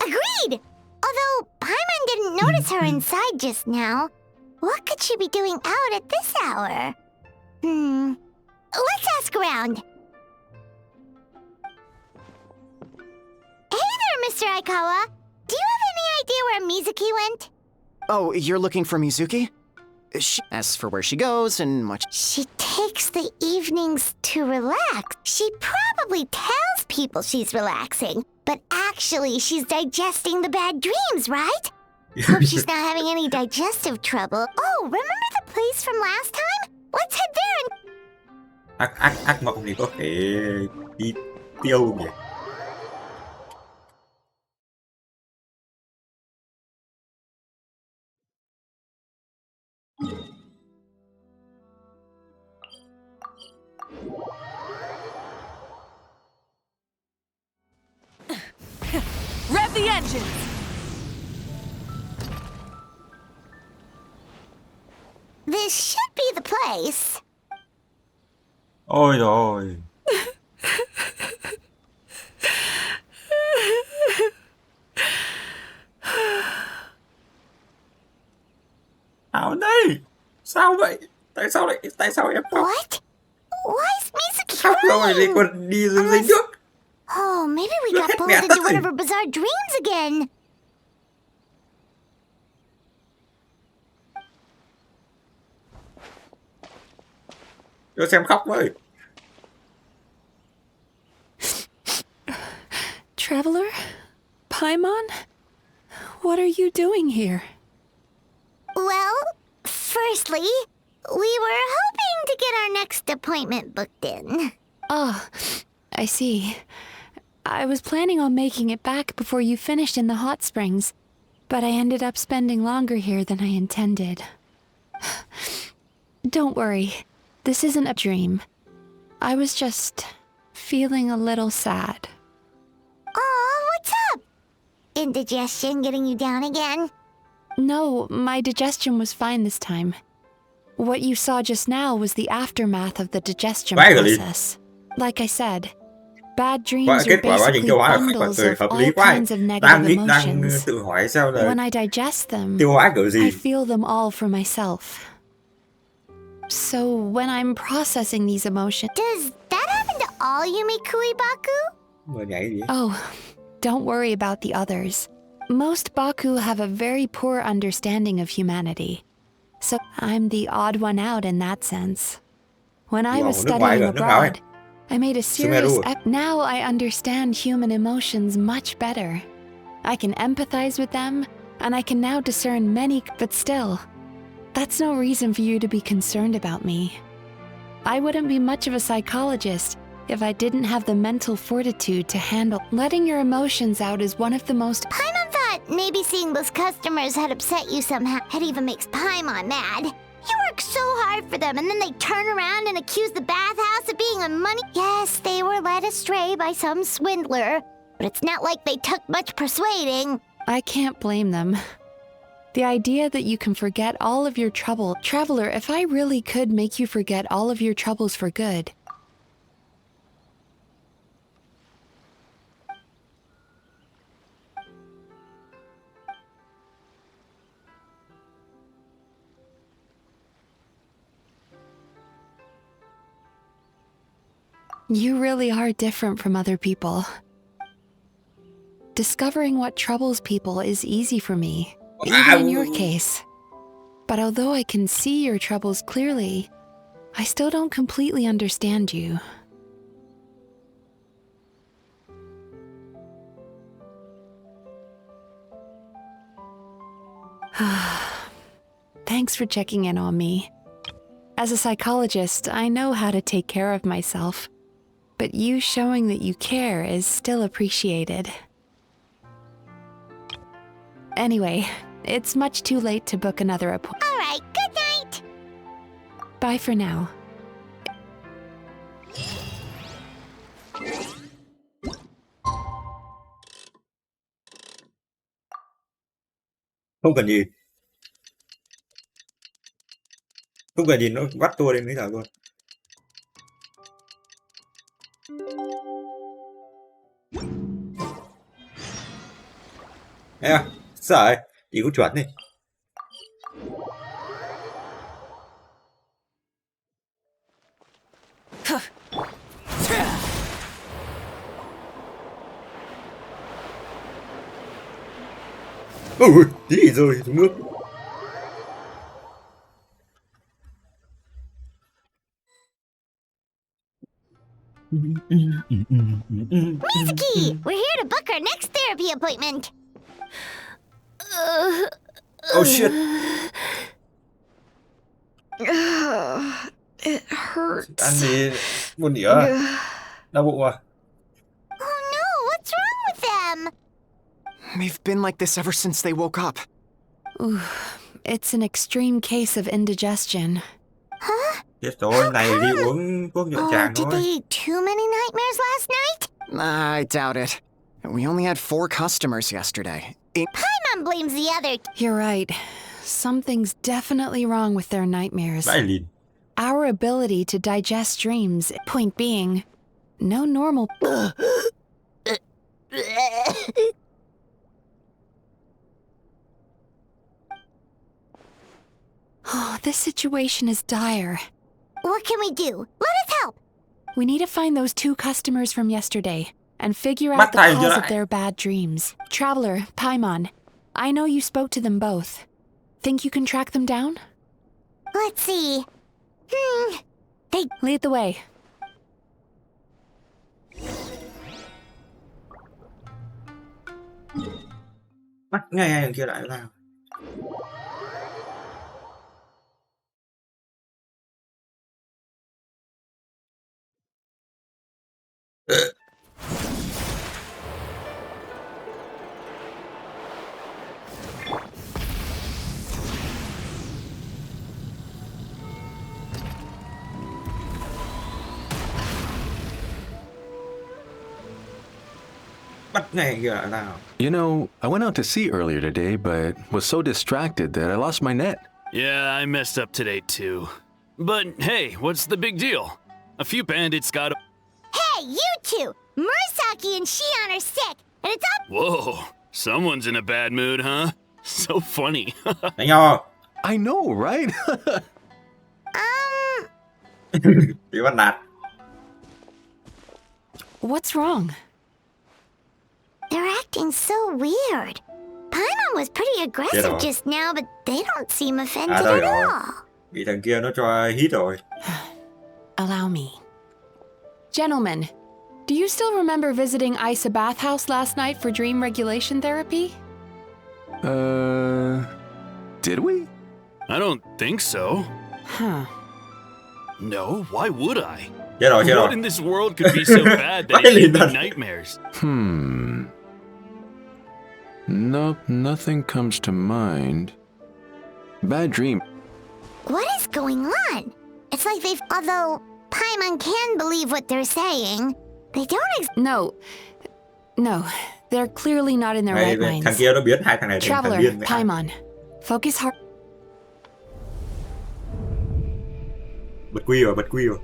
Agreed! Although Paimon didn't notice her inside just now. What could she be doing out at this hour? Let's ask around. Hey there, Mr. Aikawa. Do you have any idea where Mizuki went? Oh, you're looking for Mizuki? She asks for where she goes and much. She takes the evenings to relax. She probably tells people she's relaxing, but actually she's digesting the bad dreams, right? Hope she's not having any digestive trouble. Oh, remember the place from last time? Let's head there and... Ác mộng thì có thể đi tiêu nhỉ? Rev the engines! This should be the place. Ôi rồi. Nào đây. Sao vậy? Tại sao em khóc? What? Why is Mizuki Khóc rồi thì crying? còn đi dưới nước. Oh, maybe we Look got at pulled me, into one nothing. of her bizarre dreams again. Cho xem khóc với. Traveler? Paimon? What are you doing here? Well, firstly, we were hoping to get our next appointment booked in. Oh, I see. I was planning on making it back before you finished in the hot springs, but I ended up spending longer here than I intended. Don't worry, this isn't a dream. I was just feeling a little sad. Oh, what's up? Indigestion getting you down again? No, my digestion was fine this time. What you saw just now was the aftermath of the digestion Finally. process. Like I said, bad Và dreams are kết quả quá trình basically tiêu hóa là bundles cười of hợp all lý quá. kinds of negative Đang emotions. tự hỏi sao là When I digest them, tiêu hóa kiểu I gì? feel them all for myself. So when I'm processing these emotions... Does that happen to all Yumikui Baku? Mà nhảy gì? Oh, don't worry about the others. Most Baku have a very poor understanding of humanity. So I'm the odd one out in that sense. When I was studying abroad, I made a serious now I understand human emotions much better. I can empathize with them, and I can now discern many, but still, that's no reason for you to be concerned about me. I wouldn't be much of a psychologist if I didn't have the mental fortitude to handle. Letting your emotions out is one of the most... Paimon thought maybe seeing those customers had upset you somehow. It even makes Paimon mad. You work so hard for them, and then they turn around and accuse the bathhouse of being a money... Yes, they were led astray by some swindler, but it's not like they took much persuading. I can't blame them. The idea that you can forget all of your trouble... Traveler, if I really could make you forget all of your troubles for good... You really are different from other people. Discovering what troubles people is easy for me, even in your case. But although I can see your troubles clearly, I still don't completely understand you. Thanks for checking in on me. As a psychologist, I know how to take care of myself. but you showing that you care is still appreciated. Anyway, it's much too late to book another appointment. All right, good night. Bye for now. Không cần gì. Không cần gì nó bắt tôi đến mấy giờ luôn. À, sợ ấy, chỉ có chuẩn đi. Ui, tí thì rơi xuống nước. Mizuki, we're here to book our next therapy appointment. Oh shit. It hurts. Ăn gì buồn đĩa à? Đau bụng à? Oh no, what's wrong with them? They've been like this ever since they woke up. Ooh, it's an extreme case of indigestion. Huh? Chết rồi, này đi uống thuốc nhuận tràng Did thôi. they eat too many nightmares last night? I doubt it. We only had 4 customers yesterday. Paimon blames the other. You're right. Something's definitely wrong with their nightmares. Vãi lìn. Our ability to digest dreams, point being, no normal... Oh, this situation is dire. What can we do? Let us help. We need to find those 2 customers from yesterday and figure out Bắt the tay cho cause lại. of their bad dreams. Traveler, Paimon, I know you spoke to them both. Think you can track them down? Let's see. They Lead the way. Bắt ngay thằng kia lại nào. Bắt ngay thằng kia lại nào. You know, I went out to sea earlier today, but was so distracted that I lost my net. Yeah, I messed up today too. But hey, what's the big deal? A few bandits got a... Hey, you two! Murasaki and Shion are sick, and it's up. Whoa, someone's in a bad mood, huh? So funny. Đánh nhau không? I know, right? Bị bắt nạt. What's wrong? They're acting so weird. Paimon was pretty aggressive rồi. just now, but they don't seem offended Đâu at rồi. all. Bị thằng kia nó cho hít rồi. Allow me. Gentlemen, do you still remember visiting Isa Bathhouse last night for dream regulation therapy? Did we? I don't think so. Huh. No, why would I? Chết rồi, chết What rồi. in this world could be so bad that Vãi it lìn gives thật. me nightmares? Nope, nothing comes to mind. Bad dream. What is going on? It's like they've... Although Paimon can believe what they're saying, they don't No, they're clearly not in their Này, right thằng minds. kia nó biến hai thằng này thành thằng Traveler, điên. vậy. Paimon, focus hard. Bật quy rồi, bật quy rồi.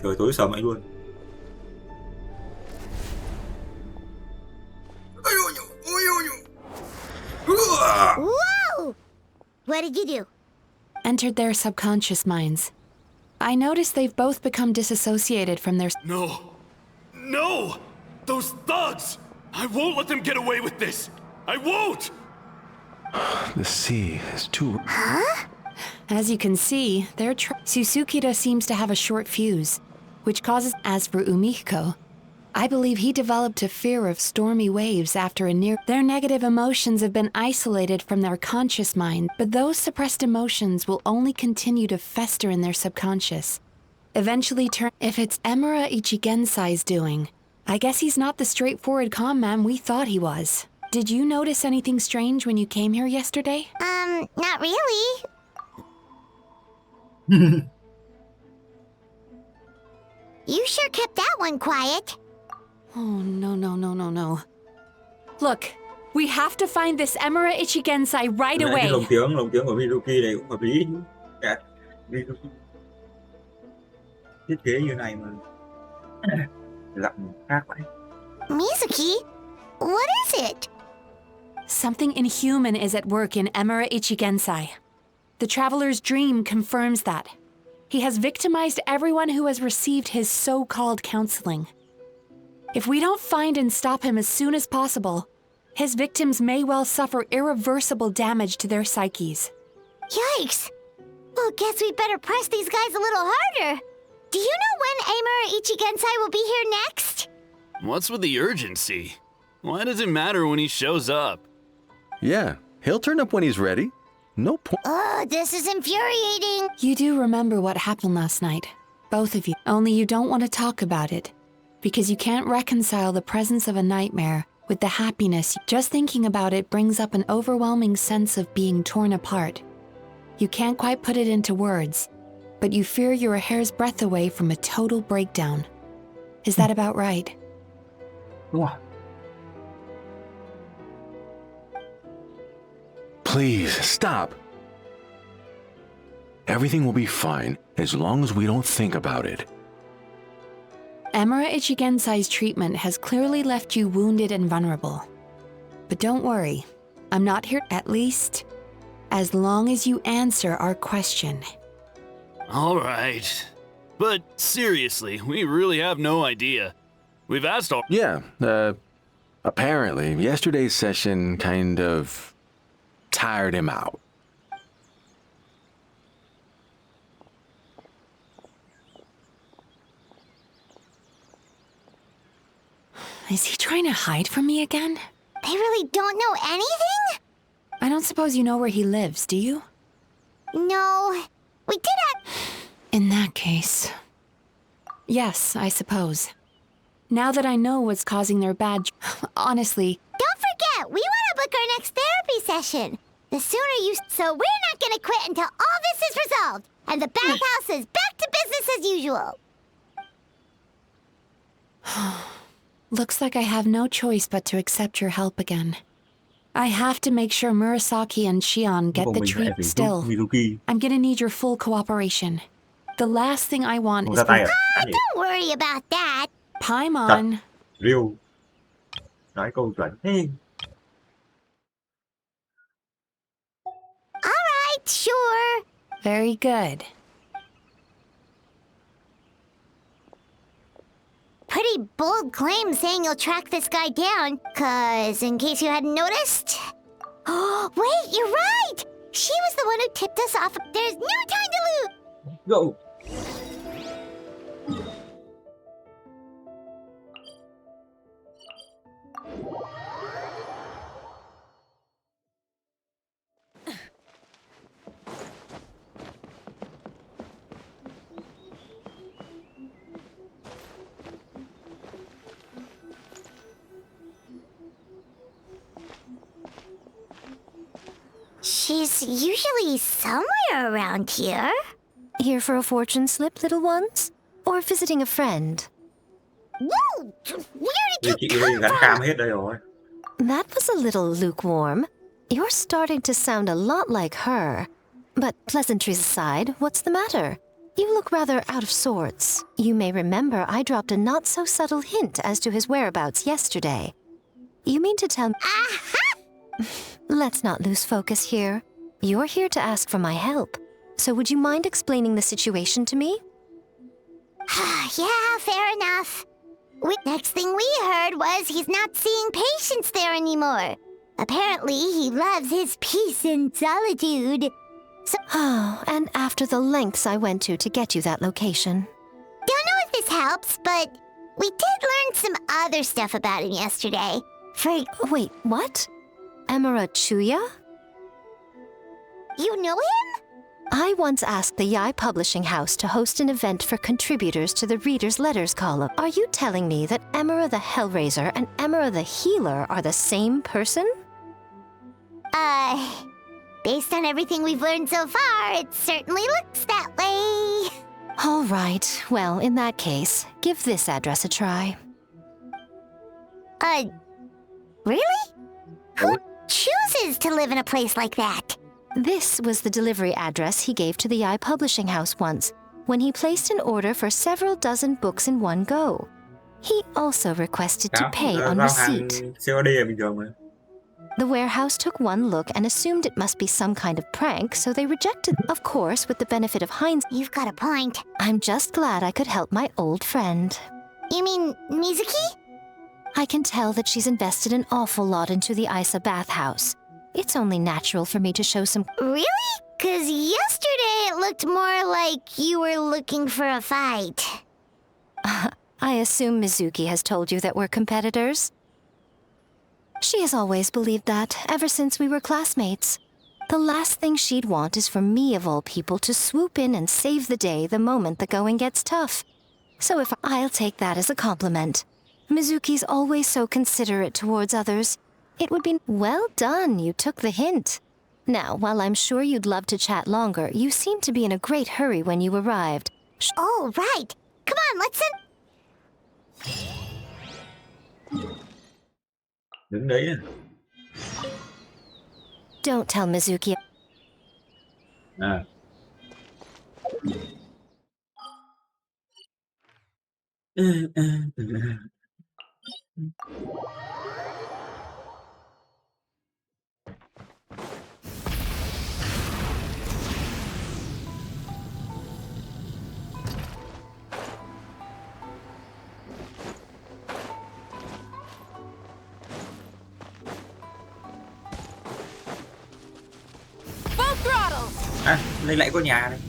Trời tối sầm ấy luôn. Whoa! What did you do? Entered their subconscious minds. I noticed they've both become disassociated from their... No! No! Those thugs! I won't let them get away with this! I won't! The sea is too... As you can see, Susukida seems to have a short fuse, which causes... As for Umiko, I believe he developed a fear of stormy waves after a near... Their negative emotions have been isolated from their conscious mind, but those suppressed emotions will only continue to fester in their subconscious. eventually turn. If it's Emura Ichigensai's doing, I guess he's not the straightforward con man we thought he was. Did you notice anything strange when you came here yesterday? Not really. You sure kept that one quiet. Oh, no. Look, we have to find this Emura Ichigensai right Cái away. lồng tiếng của Mizuki này cũng hợp lý. Dạ, Mizuki thiết kế như này mà giọng khác vậy. Mizuki? What is it? Something inhuman is at work in Emura Ichigensai. The traveler's dream confirms that. He has victimized everyone who has received his so-called counseling. If we don't find and stop him as soon as possible, his victims may well suffer irreversible damage to their psyches. Yikes! Well, guess we better press these guys a little harder. Do you know when Emura Ichigensai will be here next? What's with the urgency? Why does it matter when he shows up? Yeah, he'll turn up when he's ready. No point. Oh, this is infuriating. You do remember what happened last night, both of you. Only you don't want to talk about it, because you can't reconcile the presence of a nightmare with the happiness. Just thinking about it brings up an overwhelming sense of being torn apart. You can't quite put it into words, but you fear you're a hair's breadth away from a total breakdown. Is that about right? Wow. Please, stop. Everything will be fine as long as we don't think about it. Emura Ichigensai's treatment has clearly left you wounded and vulnerable. But don't worry, I'm not here, at least, as long as you answer our question. All right. But seriously, we really have no idea. We've asked all... Yeah, apparently, yesterday's session kind of tired him out. Is he trying to hide from me again? They really don't know anything? I don't suppose you know where he lives, do you? No. We did In that case... Yes, I suppose. Now that I know what's causing their bad... Honestly... Don't forget, we want to book our next therapy session. The sooner you... So we're not going to quit until all this is resolved. And the bathhouse is back to business as usual. Looks like I have no choice but to accept your help again. I have to make sure Murasaki and Shion get the treat still. I'm gonna need your full cooperation. The last thing I want is for... Don't worry about that. Paimon. Real. Nói câu chuẩn thế. All right, sure. Very good. Pretty bold claim saying you'll track this guy down. 'Cause in case you hadn't noticed... Oh, wait, you're right! She was the one who tipped us off. There's no time to lose! Go! She's usually somewhere around here. Here for a fortune slip, little ones? Or visiting a friend? Whoa! Where did you come gắn from? cam hết đây rồi. That was a little lukewarm. You're starting to sound a lot like her. But pleasantries aside, what's the matter? You look rather out of sorts. You may remember I dropped a not-so-subtle hint as to his whereabouts yesterday. You mean to tell me... Let's not lose focus here. You're here to ask for my help. So would you mind explaining the situation to me? Yeah, fair enough. Next thing we heard was he's not seeing patients there anymore. Apparently, he loves his peace and solitude. So, Oh, and after the lengths I went to get you that location. don't know if this helps, but we did learn some other stuff about him yesterday. Wait, what? Emura Chuya? You know him? I once asked the Yai Publishing House to host an event for contributors to the Reader's Letters column. Are you telling me that Emera the Hellraiser and Emera the Healer are the same person? Based on everything we've learned so far, it certainly looks that way. All right. Well, in that case, give this address a try. Really? Who chooses to live in a place like that? This was the delivery address he gave to the Yai Publishing House once, when he placed an order for several dozen books in one go. He also requested to pay on receipt. COD là bình thường mà. The warehouse took one look and assumed it must be some kind of prank, so they rejected. Of course, with the benefit of hindsight. You've got a point. I'm just glad I could help my old friend. You mean Mizuki? I can tell that she's invested an awful lot into the Isa bathhouse. It's only natural for me to show some... Really? 'Cause yesterday it looked more like you were looking for a fight. I assume Mizuki has told you that we're competitors? She has always believed that, ever since we were classmates. The last thing she'd want is for me, of all people, to swoop in and save the day the moment the going gets tough. So I'll take that as a compliment. Mizuki's always so considerate towards others. It would be well done, you took the hint. Now, while I'm sure you'd love to chat longer, you seemed to be in a great hurry when you arrived. Oh, right. Come on, let's send... Đứng đấy nè. Don't tell Mizuki. À. Full throttle. À, đây lại có nhà này.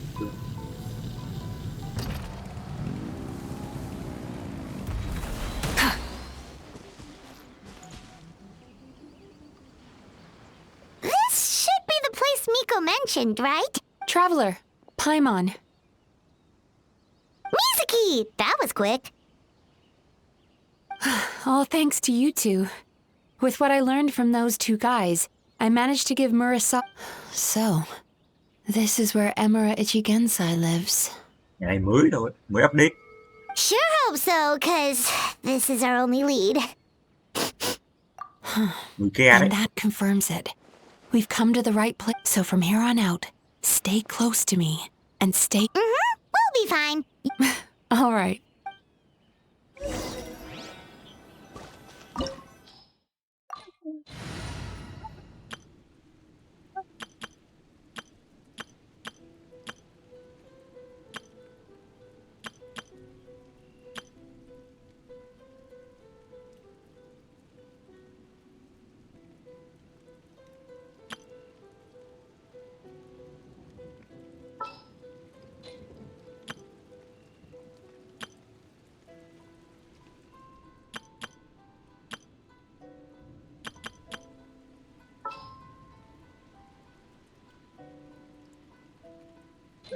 This should be the place Miko mentioned, right? Traveler, Paimon. Mizuki! That was quick. All thanks to you two. With what I learned from those two guys, I managed to give Murasa... So, this is where Emera Ichigensai lives. Nhà này mới thôi, mới update. Sure hope so, 'cause this is our only lead. And that confirms it. We've come to the right place. So from here on out, stay close to me and stay... We'll be fine. All right.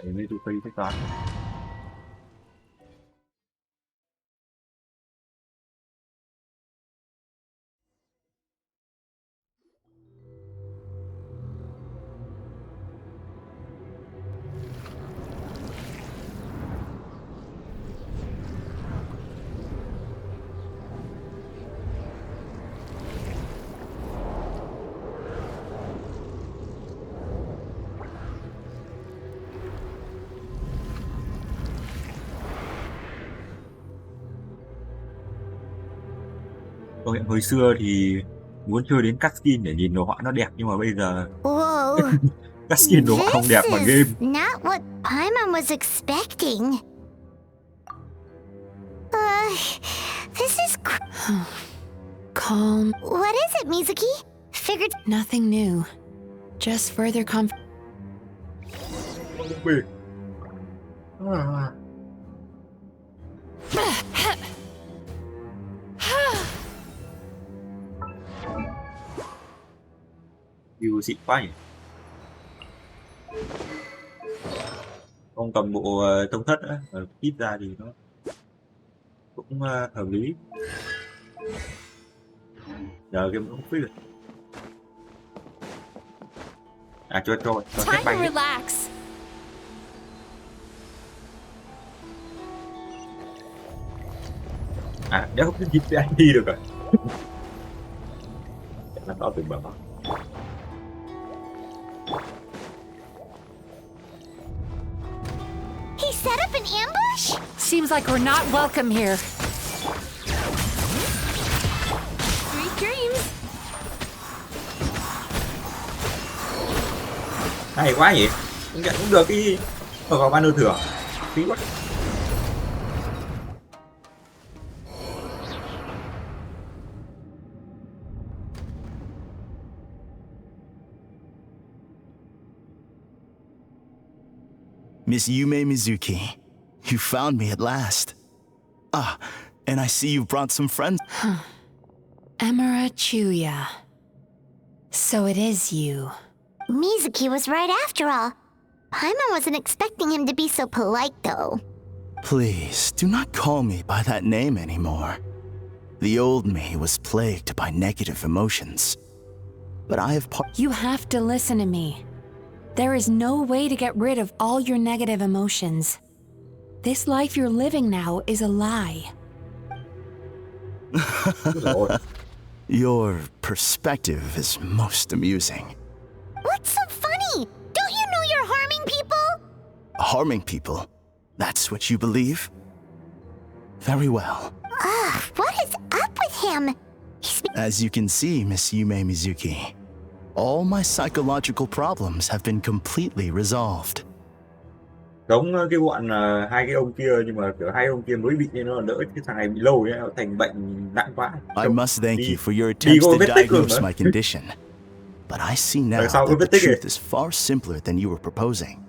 Để Mizuki thích toán. Công nhận hồi xưa thì muốn chơi đến cutscene để nhìn đồ họa nó đẹp, nhưng mà bây giờ Whoa. cutscene đồ họa không đẹp mà game. Not what Paimon was expecting. This is... Calm. What is it, Mizuki? Figured... Nothing new. Just further View xịn quá nhỉ. Ông cầm bộ tông thất á, ít ra thì nó cũng hợp lý. Giờ game cũng phí rồi. À cho phép Time to bay. relax. À nếu không cái gì anh đi được rồi. Làm đó từng bảo. He set up an ambush? Seems like we're not welcome here. Sweet dreams. Hay quá nhỉ? Nhận cũng được cái vào ban đơn thưởng. Phí quá. Miss Yume Mizuki, you found me at last. Ah, and I see you brought some friends. Emira Chuya. So it is you. Mizuki was right after all. Paimon wasn't expecting him to be so polite, though. Please, do not call me by that name anymore. The old me was plagued by negative emotions. But I have You have to listen to me. There is no way to get rid of all your negative emotions. This life you're living now is a lie. Your perspective is most amusing. What's so funny? Don't you know you're harming people? Harming people? That's what you believe? Very well. What is up with him? As you can see, Miss Yume Mizuki, all my psychological problems have been completely resolved. Giống cái bọn hai cái ông kia, nhưng mà kiểu hai ông kia mới bị nên nó đỡ, cái thằng này bị lâu ấy, nó thành bệnh nặng quá. I must thank you for your attempts to diagnose my condition. But I see now that the truth is far simpler than you were proposing.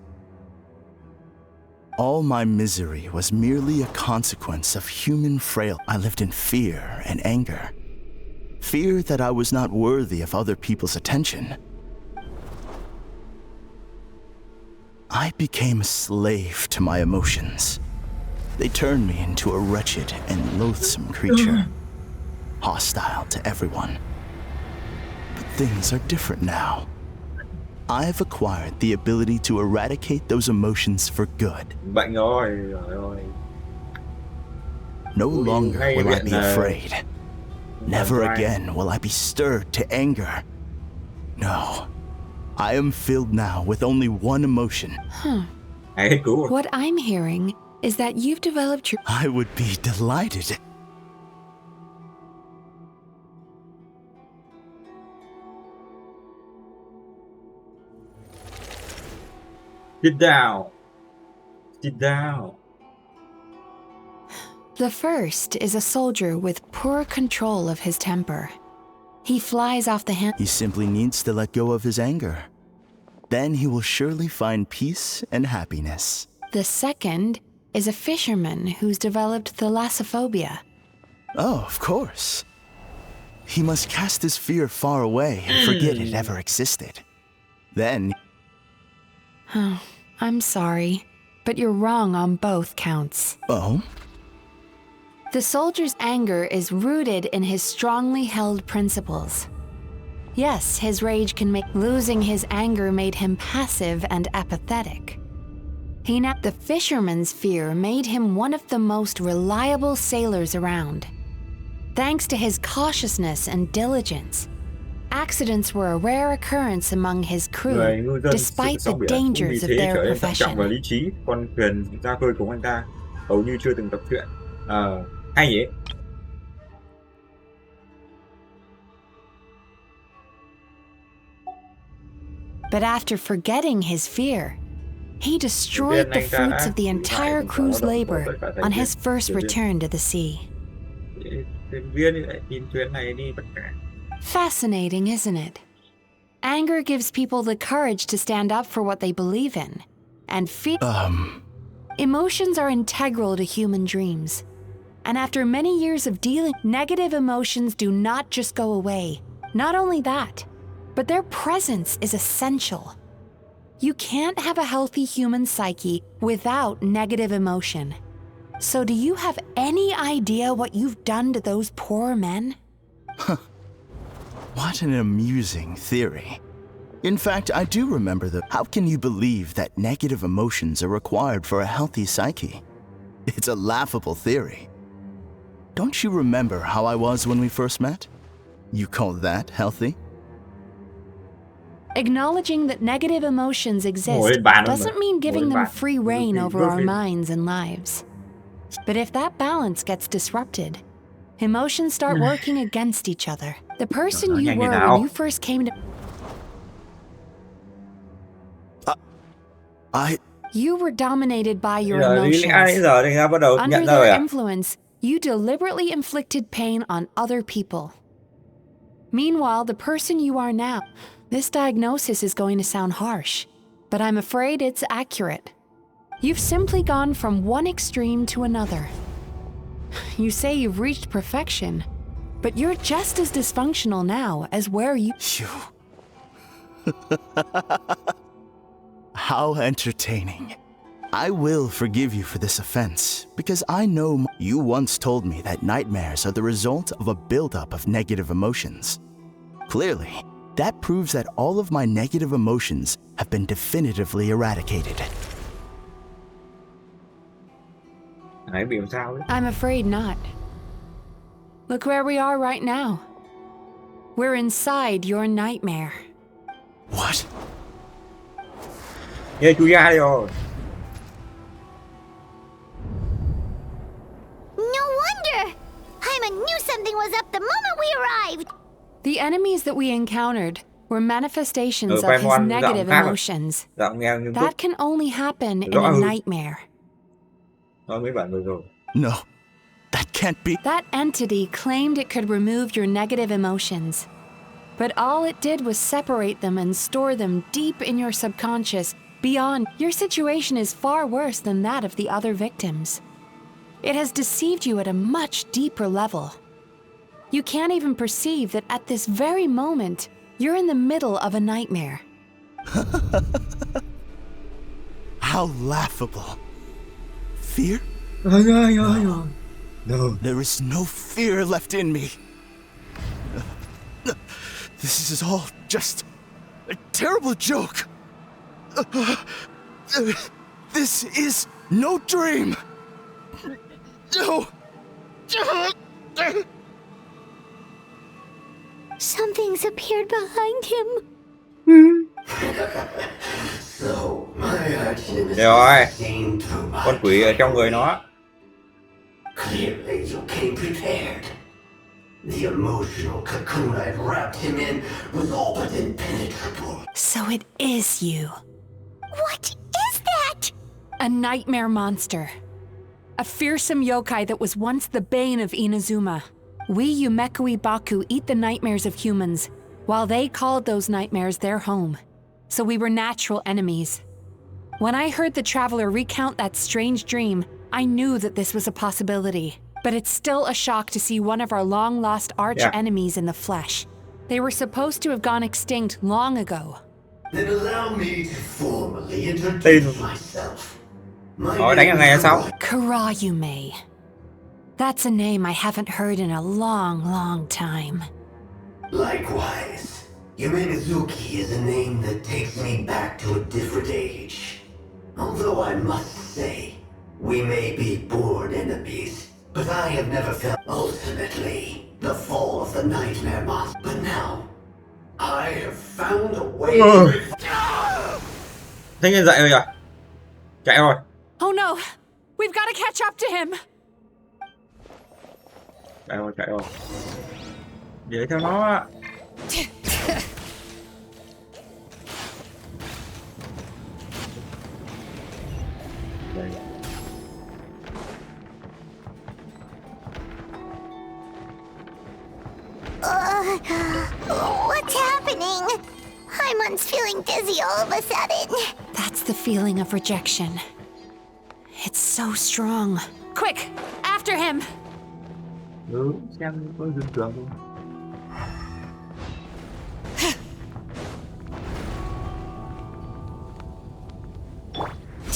All my misery was merely a consequence of human frailty. I lived in fear and anger. Fear that I was not worthy of other people's attention. I became a slave to my emotions. They turned me into a wretched and loathsome creature, hostile to everyone. But things are different now. I've acquired the ability to eradicate those emotions for good. Bệnh rồi, rồi. No longer will I be afraid. Never again will I be stirred to anger. No, I am filled now with only one emotion. What I'm hearing is that you've developed your... I would be delighted. Sit down. Sit down. The first is a soldier with poor control of his temper. He flies off the hand. He simply needs to let go of his anger. Then he will surely find peace and happiness. The second is a fisherman who's developed thalassophobia. Oh, of course. He must cast his fear far away and forget it ever existed. Then... Oh, I'm sorry, but you're wrong on both counts. Oh? The soldier's anger is rooted in his strongly held principles. Yes, his rage can make... Losing his anger made him passive and apathetic. The fisherman's fear made him one of the most reliable sailors around. Thanks to his cautiousness and diligence, accidents were a rare occurrence among his crew, despite the dangers of their profession. Và lý trí, con thuyền ra khơi của anh ta hầu như chưa từng tập chuyện. Hay vậy? But after forgetting his fear, he destroyed the fruits of the entire crew's labor on his first return to the sea. Fascinating, isn't it? Anger gives people the courage to stand up for what they believe in, and emotions are integral to human dreams. And after many years of dealing, negative emotions do not just go away. Not only that, but their presence is essential. You can't have a healthy human psyche without negative emotion. So do you have any idea what you've done to those poor men? What an amusing theory. In fact, I do remember the. How can you believe that negative emotions are required for a healthy psyche? It's a laughable theory. Don't you remember how I was when we first met? You call that healthy? Acknowledging that negative emotions exist doesn't mean giving them free rein over our minds and lives. But if that balance gets disrupted, emotions start working against each other. The person you were when you first came to... You were dominated by your emotions. Under their influence, you deliberately inflicted pain on other people. Meanwhile, the person you are now... This diagnosis is going to sound harsh, but I'm afraid it's accurate. You've simply gone from one extreme to another. You say you've reached perfection, but you're just as dysfunctional now as where you... How entertaining. I will forgive you for this offense, because I know you once told me that nightmares are the result of a buildup of negative emotions. Clearly, that proves that all of my negative emotions have been definitively eradicated. I'm afraid not. Look where we are right now. We're inside your nightmare. What? No wonder! Paimon knew something was up the moment we arrived! The enemies that we encountered were manifestations of his negative emotions. That can only happen in a nightmare. No, that can't be. That entity claimed it could remove your negative emotions. But all it did was separate them and store them deep in your subconscious, beyond. Your situation is far worse than that of the other victims. It has deceived you at a much deeper level. You can't even perceive that at this very moment, you're in the middle of a nightmare. How laughable. Fear? No. There is no fear left in me. This is all just a terrible joke. This is no dream. No. Something's appeared behind him. So, my actions Rồi, seem to con quỷ ở trong người nó. Clearly, you came prepared. The emotional cocoon I'd wrapped him in was all but impenetrable. So it is you. What is that? A nightmare monster. A fearsome yokai that was once the bane of Inazuma. We Yumekui Baku eat the nightmares of humans, while they called those nightmares their home. So we were natural enemies. When I heard the traveler recount that strange dream, I knew that this was a possibility. But it's still a shock to see one of our long-lost arch-enemies in the flesh. They were supposed to have gone extinct long ago. Then allow me to formally introduce myself. Kurayume. That's a name I haven't heard in a long, long time. Likewise, Mizuki is a name that takes me back to a different age. Although I must say, we may be born enemies, but I have never felt ultimately the fall of the nightmare monster. But now, I have found a way to... Thanh niên dậy rồi kìa. Chạy rồi. Oh no! We've got to catch up to him! Chạy rồi. Đuổi theo nó ạ. What's happening? Paimon's feeling dizzy all of a sudden. That's the feeling of rejection. It's so strong. Quick! After him! Xem có dừng được không?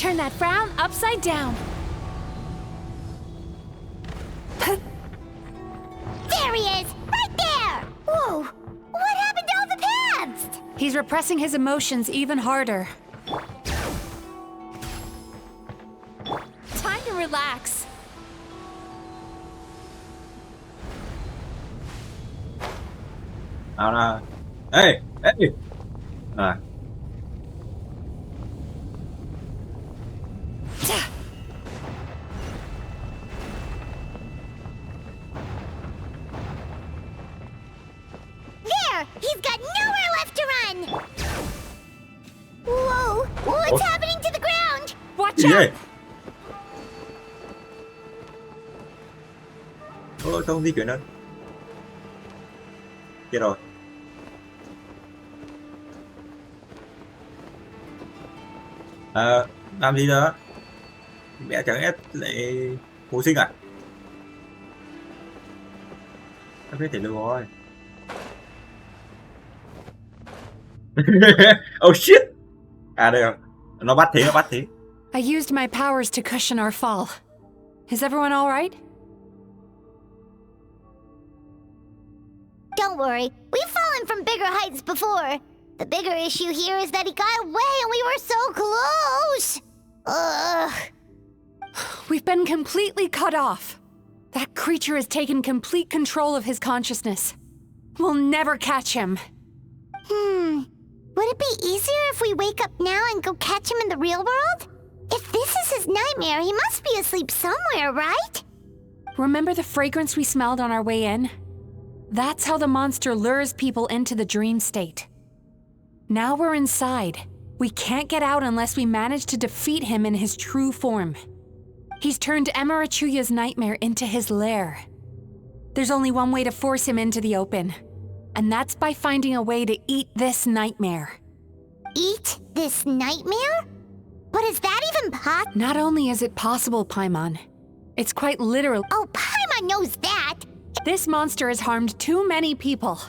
Turn that frown upside down. There he is! Right there! Whoa! What happened to all the paths? He's repressing his emotions even harder. Time to relax. Nào nào. Ê, ê. À. There! He's got nowhere left to run! Whoa! What's happening to the ground? Watch out! Ôi, không di chuyển đâu. Chết rồi. Làm gì đó? Mẹ chẳng ép lại hồi sinh à? Em biết thể lưu rồi. Oh shit! À đây rồi. Nó bắt thế. I used my powers to cushion our fall. Is everyone all right? Don't worry, we've fallen from bigger heights before. The bigger issue here is that he got away and we were so close! Ugh. We've been completely cut off. That creature has taken complete control of his consciousness. We'll never catch him. Would it be easier if we wake up now and go catch him in the real world? If this is his nightmare, he must be asleep somewhere, right? Remember the fragrance we smelled on our way in? That's how the monster lures people into the dream state. Now we're inside. We can't get out unless we manage to defeat him in his true form. He's turned Emarachuya's nightmare into his lair. There's only one way to force him into the open, and that's by finding a way to eat this nightmare. Eat this nightmare? But is that even possible? Not only is it possible, Paimon, it's quite literal. Oh, Paimon knows that! This monster has harmed too many people.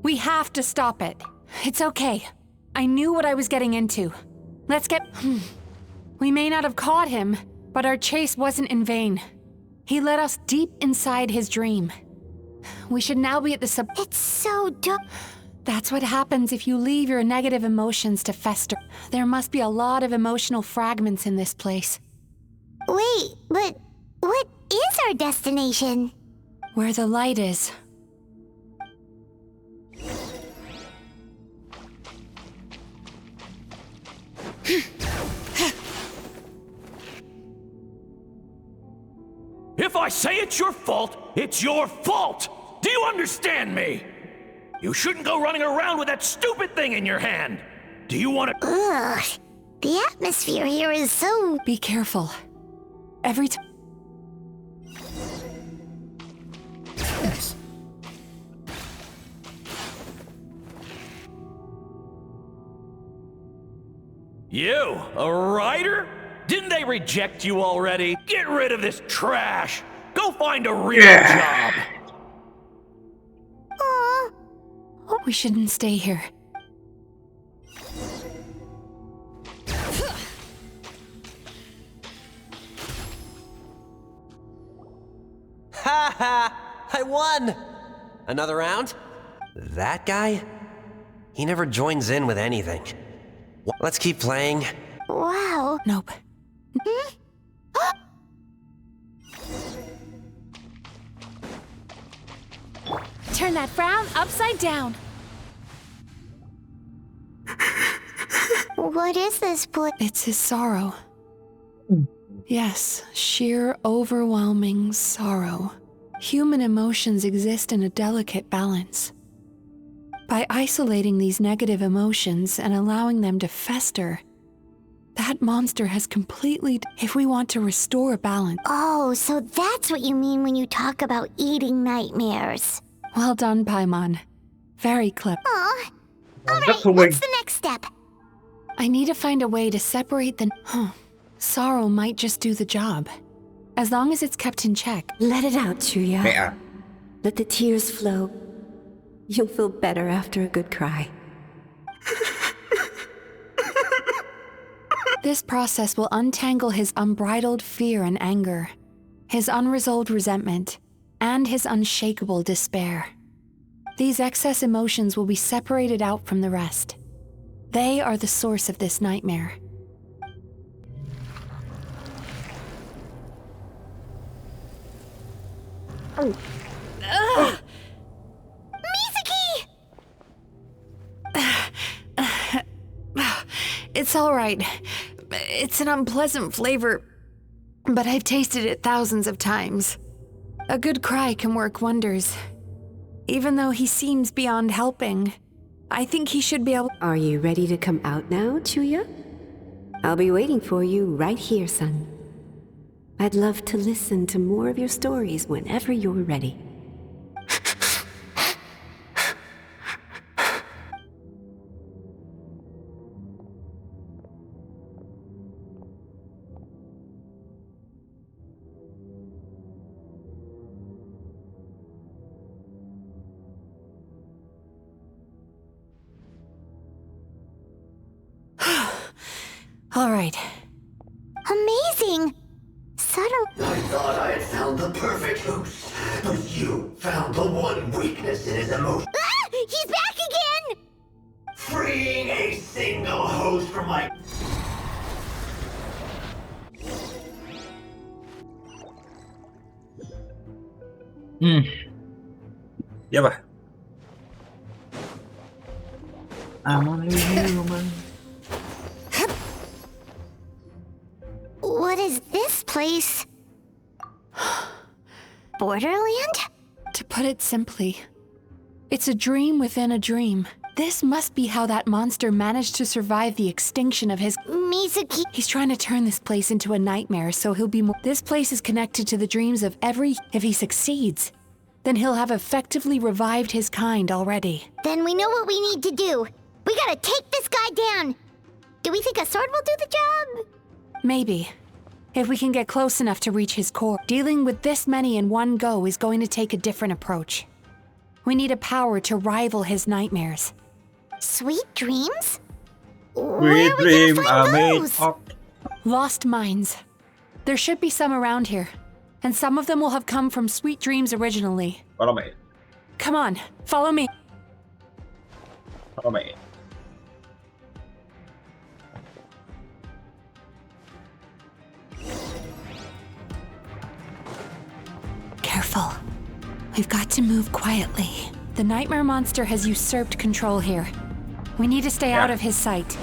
We have to stop it. It's okay. I knew what I was getting into. Let's get... We may not have caught him, but our chase wasn't in vain. He led us deep inside his dream. We should now be at the It's so dumb. That's what happens if you leave your negative emotions to fester. There must be a lot of emotional fragments in this place. Wait, but what is our destination? Where the light is. If I say it's your fault, it's your fault! Do you understand me? You shouldn't go running around with that stupid thing in your hand! Do you want to— Ugh, the atmosphere here is so... Be careful. Every time... You, a writer? Didn't they reject you already? Get rid of this trash! Go find a real job! We shouldn't stay here. Ha ha! I won! Another round? That guy? He never joins in with anything. Let's keep playing. Wow. Nope. Turn that frown upside down. What is this place? It's his sorrow. Yes, sheer overwhelming sorrow. Human emotions exist in a delicate balance. By isolating these negative emotions and allowing them to fester, that monster has completely... If we want to restore balance... Oh, so that's what you mean when you talk about eating nightmares. Well done, Paimon. Very clever. Aw. Alright, what's the next step? I need to find a way to separate the... Sorrow might just do the job. As long as it's kept in check. Let it out, Chuya. Let the tears flow. You'll feel better after a good cry. This process will untangle his unbridled fear and anger, his unresolved resentment, and his unshakable despair. These excess emotions will be separated out from the rest. They are the source of this nightmare. Mizuki! It's all right. It's an unpleasant flavor, but I've tasted it thousands of times. A good cry can work wonders. Even though he seems beyond helping, I think he should be able— Are you ready to come out now, Chuya? I'll be waiting for you right here, son. I'd love to listen to more of your stories whenever you're ready. All right. Amazing! Subtle. I thought I had found the perfect host, but you found the one weakness in his emotion. Ah! He's back again! Freeing a single host from my... Tiếp à? I'm only human. What is this place? Borderland? To put it simply, it's a dream within a dream. This must be how that monster managed to survive the extinction of his— Mizuki. He's trying to turn this place into a nightmare, so he'll be more— This place is connected to the dreams of every— If he succeeds, then he'll have effectively revived his kind already. Then we know what we need to do. We gotta take this guy down. Do we think a sword will do the job? Maybe. If we can get close enough to reach his core. Dealing with this many in one go is going to take a different approach. We need a power to rival his nightmares. Sweet dreams? Sweet dreams are made of... Lost minds. There should be some around here. And some of them will have come from sweet dreams originally. Follow me. Come on, follow me. Follow me. Careful. We've got to move quietly. The nightmare monster has usurped control here. We need to stay out of his sight.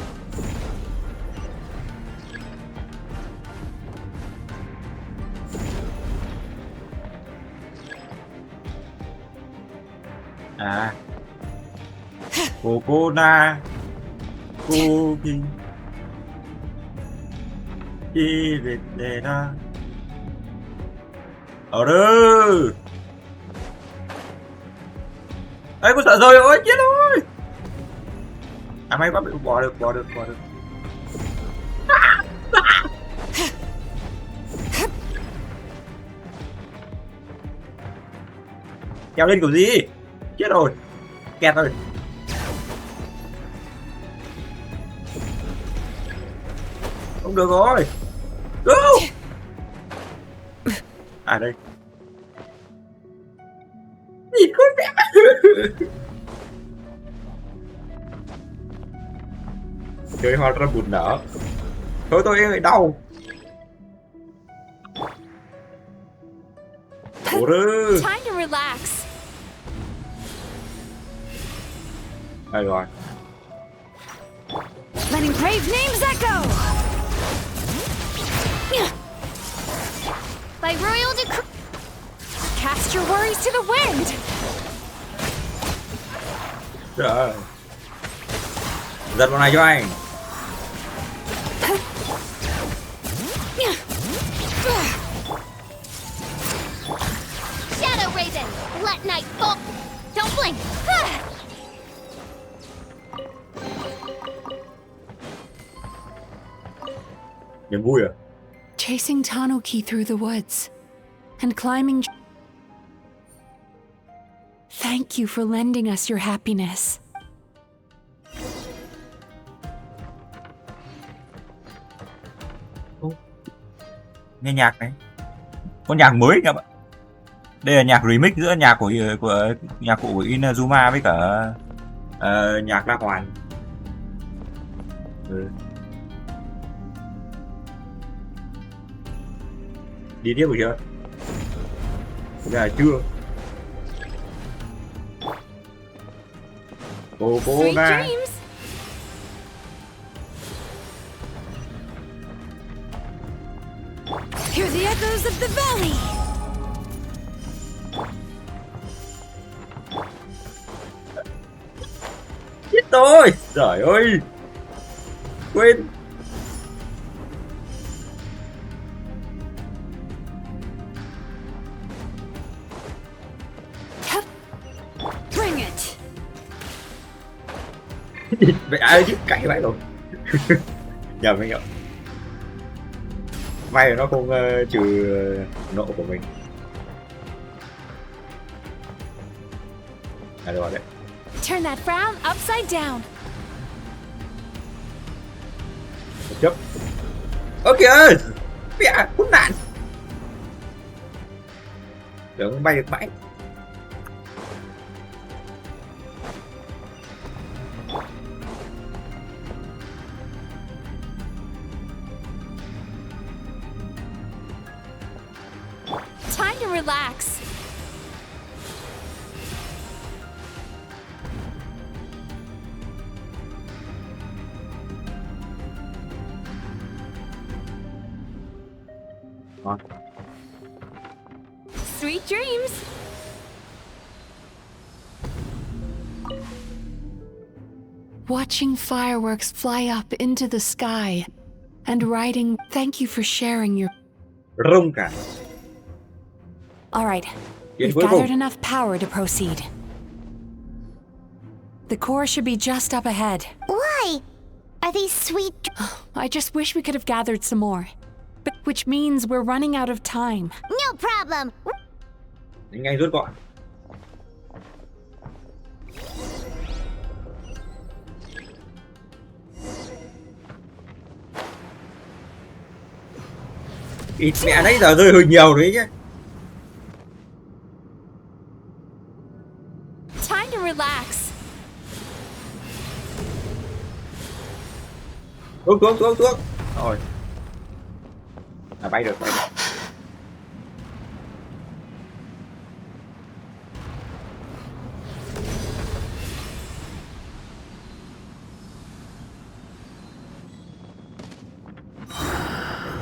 À. Cô na. Cô đi. Đi về đây đó. Ở đây. Ê, có sợ rồi, ôi chết rồi. À may quá, bị bỏ được. Kéo lên kiểu gì? Chết rồi. Kẹt rồi. Không được rồi. Go! À đây. Nhìn con mẹ. Chơi hoa ra bùn nở. Thôi tôi ơi, đau. Time to relax. Đây rồi. Letting brave names echo. By royal decree. Cast your worries to the wind. Trời ơi. Giật con này cho anh. Shadow Raven, let night fall. Don't blink. Niềm vui à? Chasing Tanuki through the woods and climbing. Thank you for lending us your happiness. nghe nhạc này, có nhạc mới các bạn. Đây là nhạc remix giữa nhạc của nhạc cụ của Inazuma với cả nhạc La Hoàn. Đi tiếp rồi chưa? Bây giờ là chưa. Cô ra. Hear the echoes of the valley. Chết tôi. Trời ơi. Quên. Bring it. Vậy ai chứ cãi vậy rồi. Nhầm anh ạ. May là nó không trừ nộ của mình. À rồi đấy. Turn that frown upside down. Chấp. Ơ kìa. Mẹ, khốn nạn. Tưởng bay được mãi. Time to relax. Sweet dreams. Watching fireworks fly up into the sky and writing, "Thank you for sharing your..." Rung cả. All right, Get we've with gathered them. enough power to proceed. The core should be just up ahead. Why? Are these sweet? I just wish we could have gathered some more. But which means we're running out of time. No problem. Nhanh rút gọn. Ít mẹ nãy giờ rơi hơi nhiều đấy nhé. Time to relax. Thuốc. Rồi. À, bay được.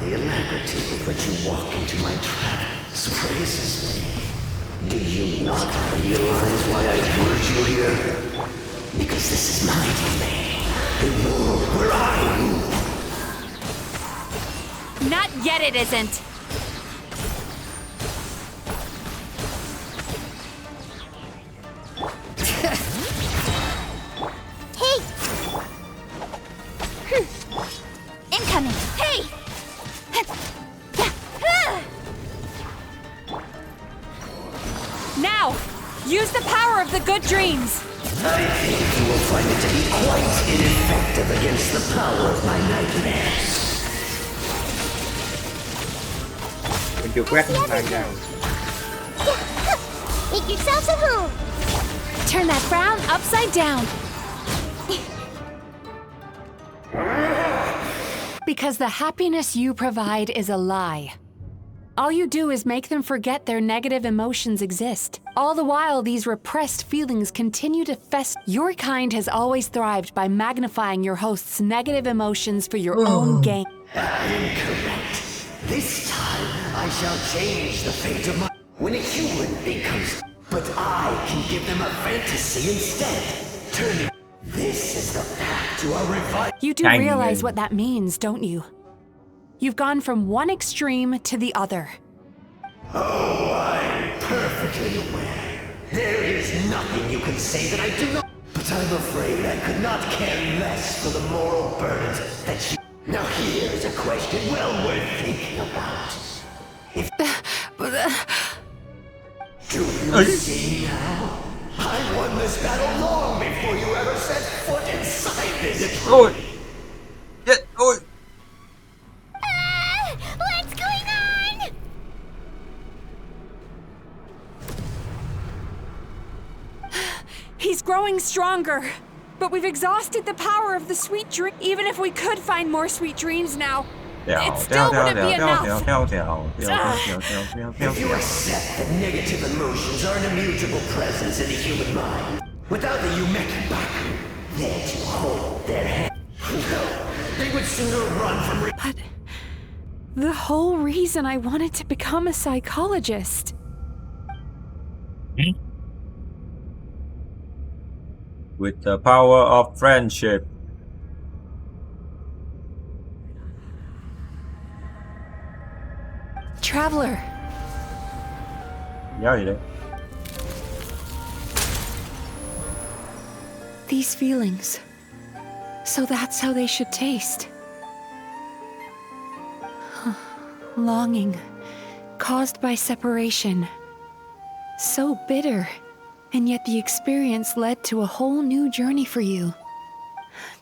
The alacrity with which you walk into my trance surprises me. Do you not realize why I lured you here? Because this is my domain, the world where I rule. Not yet, it isn't. Hey! Incoming. Hey! Now, use the power of the good dreams. I think you will find it to be quite ineffective against the power of my nightmares. Mình chưa quét này ra. Make yourselves at home. Turn that frown upside down. Because the happiness you provide is a lie. All you do is make them forget their negative emotions exist. All the while, these repressed feelings continue to fester. Your kind has always thrived by magnifying your host's negative emotions for your own gain. Incorrect. This time, I shall change the fate of my... When a human becomes... But I can give them a fantasy instead. Turning... This is the path to a revival. You do realize what that means, don't you? You've gone from one extreme to the other. Oh, I'm perfectly aware. There is nothing you can say that I do not... But I'm afraid I could not care less for the moral burdens that you... Now here's a question well worth thinking about. If... Do you see now? I won this battle long before you ever set foot inside this... Ôi! Chết! Ôi! What's going on? He's growing stronger. But we've exhausted the power of the sweet dream. Even if we could find more sweet dreams now, it still wouldn't be enough. If you accept that negative emotions are an immutable presence in the human mind, without the Yumeki Baku, there to hold their hand, they would sooner run from. But the whole reason I wanted to become a psychologist. With the power of friendship. Traveler. Nhớ gì đấy? These feelings. So that's how they should taste. Longing. Caused by separation. So bitter. And yet the experience led to a whole new journey for you.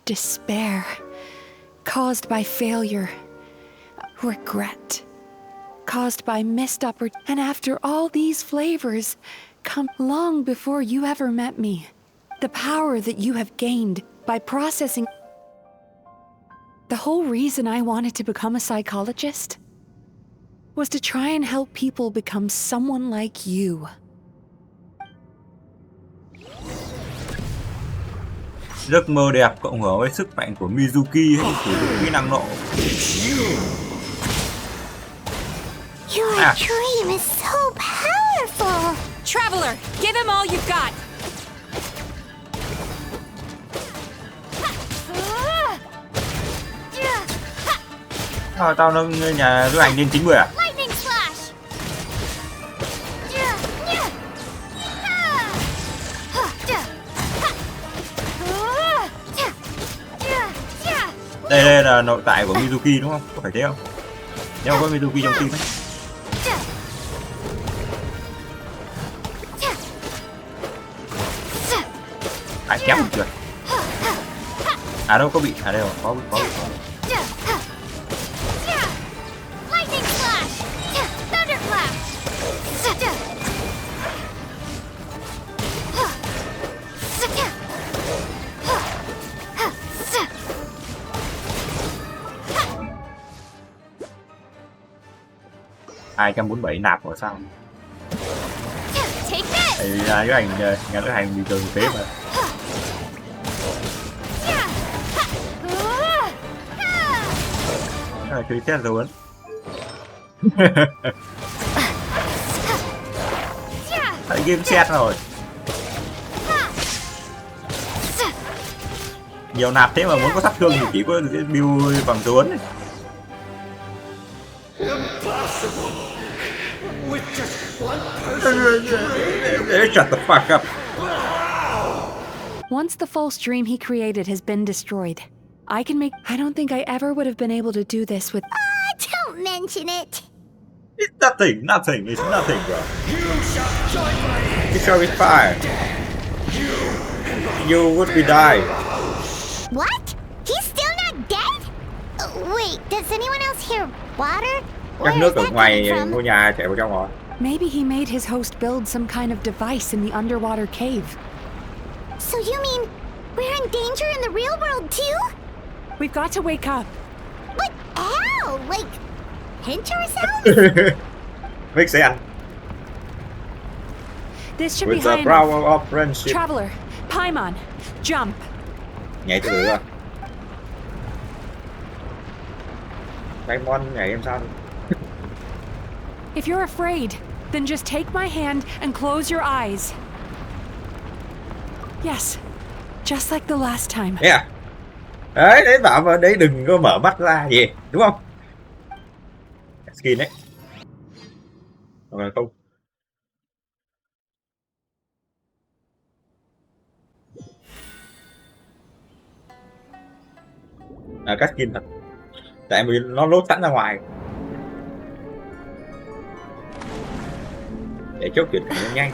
Despair. Caused by failure. Regret. Caused by missed opportunities. And after all these flavors, come long before you ever met me. The power that you have gained by processing. The whole reason I wanted to become a psychologist was to try and help people become someone like you. Giấc mơ đẹp cộng hưởng với sức mạnh của Mizuki hay sử dụng kỹ năng nộ. Your dream is so powerful. Traveler, give him all you've got. Tao nâng nhà du hành lên 90 à? Lightning slash. Đây là nội tại của Mizuki đúng không? Có phải thế không? Nếu có Mizuki trong tim ấy. Ai kéo một chuyện. À đâu có bị, à đây rồi, có bị. Lightning slash. Thunder flash. Hai 247 nạp của sao? Đây là cái hành nhà lữ hành bình thường thế mà. Cái này chơi test dấu ấn. Tại game set rồi. Nhiều nạp thế mà muốn có sát thương thì chỉ có build bằng dấu ấn này. Shut the fuck up. Once the false dream he created has been destroyed, I don't think I ever would have been able to do this with. Don't mention it. It's nothing, it's nothing, bro. You shall be fine. You would be die. What? He's still not dead? Wait, does anyone else hear water? Chắc nước ở ngoài ngôi nhà chạy vào trong rồi. Maybe he made his host build some kind of device in the underwater cave. So you mean we're in danger in the real world too? We've got to wake up. But how? Like, pinch ourselves? Make sense. This should With be high the power enough. of friendship. Traveler, Paimon, jump. Nhảy từ từ rồi. Paimon nhảy em sao? If you're afraid, then just take my hand and close your eyes. Yes, just like the last time. Yeah. Đấy bảo mà đấy đừng có mở mắt ra gì, đúng không? Skin đấy. Hoặc là không. À cắt skin thật. Tại vì nó lốt sẵn ra ngoài. Để chốt chuyện nó nhanh.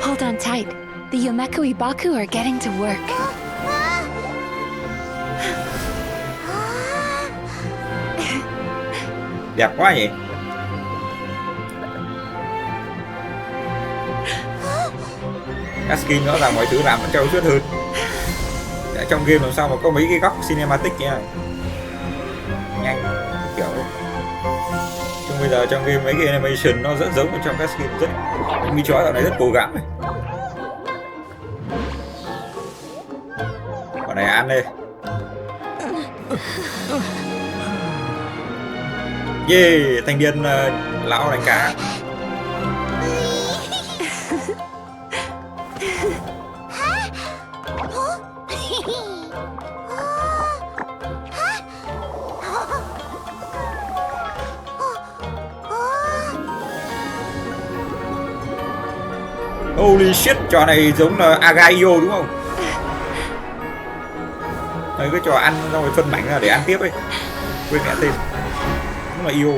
Hold on tight. The Yomeku Ibaku are getting to work. Đẹp quá nhỉ. Các skin rõ ràng mọi thứ làm vẫn trau chuốt hơn. Để trong game làm sao mà có mấy cái góc cinematic nha. Nhanh kiểu. Chung bây giờ trong game mấy cái animation nó rất giống ở trong các skin rất. Mi chó dạo này rất cố gắng này. Bọn này ăn đi. Yeah, thanh niên lão đánh cá. Holy shit, trò này giống là Agaio đúng không? Đấy, cái trò ăn xong rồi phân mảnh ra để ăn tiếp ấy. Quên mẹ tên. Đúng là Io.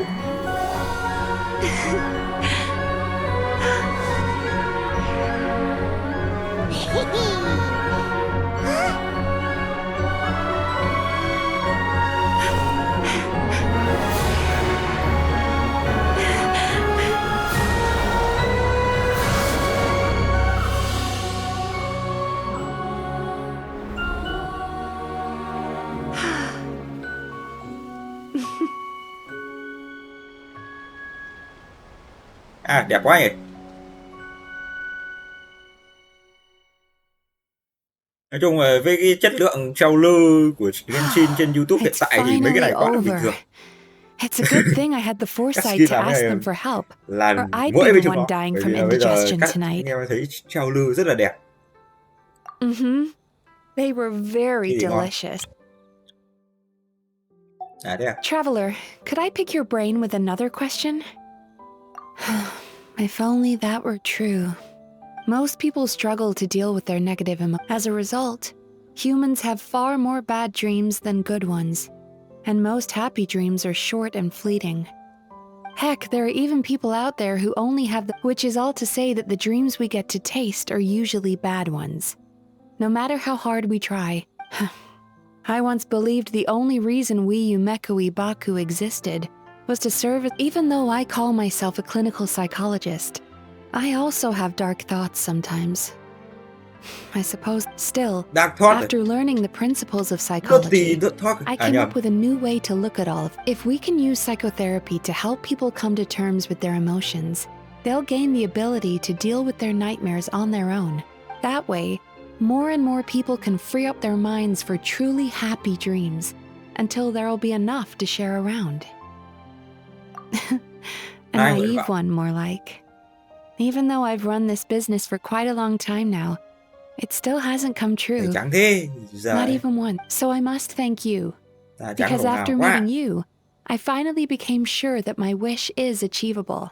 À, đẹp quá nhỉ. Nói chung là với cái chất lượng trailer của Genshin trên YouTube hiện tại thì mấy cái này quá là bình thường. It's a good thing I had the foresight to ask them for help, là or I'd mỗi be với the chúng one nó. dying Bởi from vì là bây giờ indigestion các tonight. anh em thấy trailer rất là đẹp. They were very Cái gì ngon? delicious. À thế à? Traveler, could I pick your brain with another question? If only that were true. Most people struggle to deal with their negative emotions. As a result, humans have far more bad dreams than good ones, and most happy dreams are short and fleeting. Heck, there are even people out there who only have which is all to say that the dreams we get to taste are usually bad ones. No matter how hard we try. I once believed the only reason we Yumeku Ibaku existed was to serve. Even though I call myself a clinical psychologist, I also have dark thoughts sometimes. I suppose still, after learning the principles of psychology, I came up with a new way to look at all of. If we can use psychotherapy to help people come to terms with their emotions, they'll gain the ability to deal with their nightmares on their own. That way, more and more people can free up their minds for truly happy dreams until there'll be enough to share around. A naive one, more like. Even though I've run this business for quite a long time now, it still hasn't come true. Not even once. So I must thank you. Because after meeting you, I finally became sure that my wish is achievable.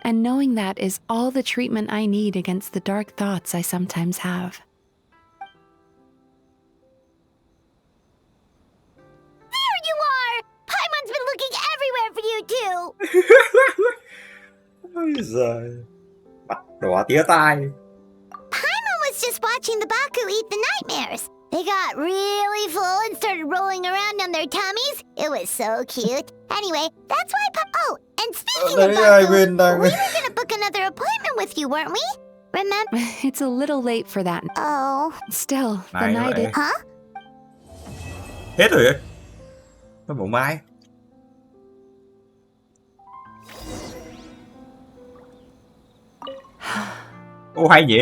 And knowing that is all the treatment I need against the dark thoughts I sometimes have. There you are! Paimon's been looking everywhere for you too! Ôi giời. Mặt đỏ tía tai. Paimon was just watching the Baku eat the nightmares. They got really full and started rolling around on their tummies. It was so cute. Anyway, that's why Oh, and speaking of Baku, we were gonna book another appointment with you, weren't we? Remember? It's a little late for that. Oh. Still, the night is... Huh? Hết rồi ấy. Nó bộ mai. Ô hay nhỉ.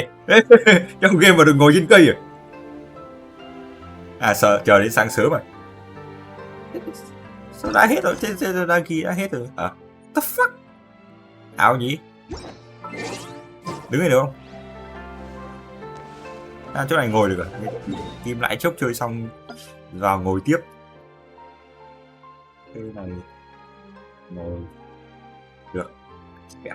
Trong game mà được ngồi trên cây à? À sợ chờ đến sáng sớm à? Sao đã hết rồi? Trên đăng ký đã hết rồi. À? The fuck? Ảo nhỉ? Đứng đây được không? À chỗ này ngồi được à? Kim lại chốc chơi xong vào ngồi tiếp. Cái này ngồi được. Đẹp.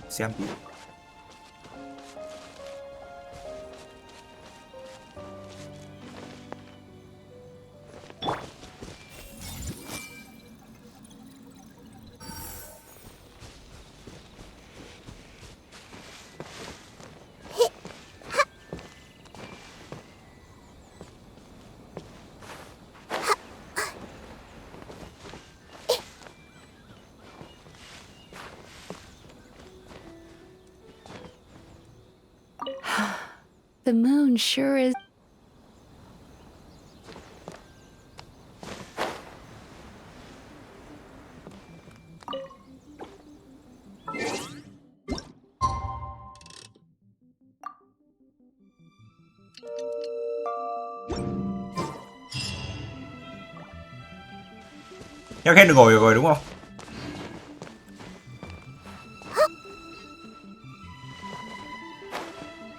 Xem tí. The moon sure is... Nhắc hết được ngồi rồi đúng không?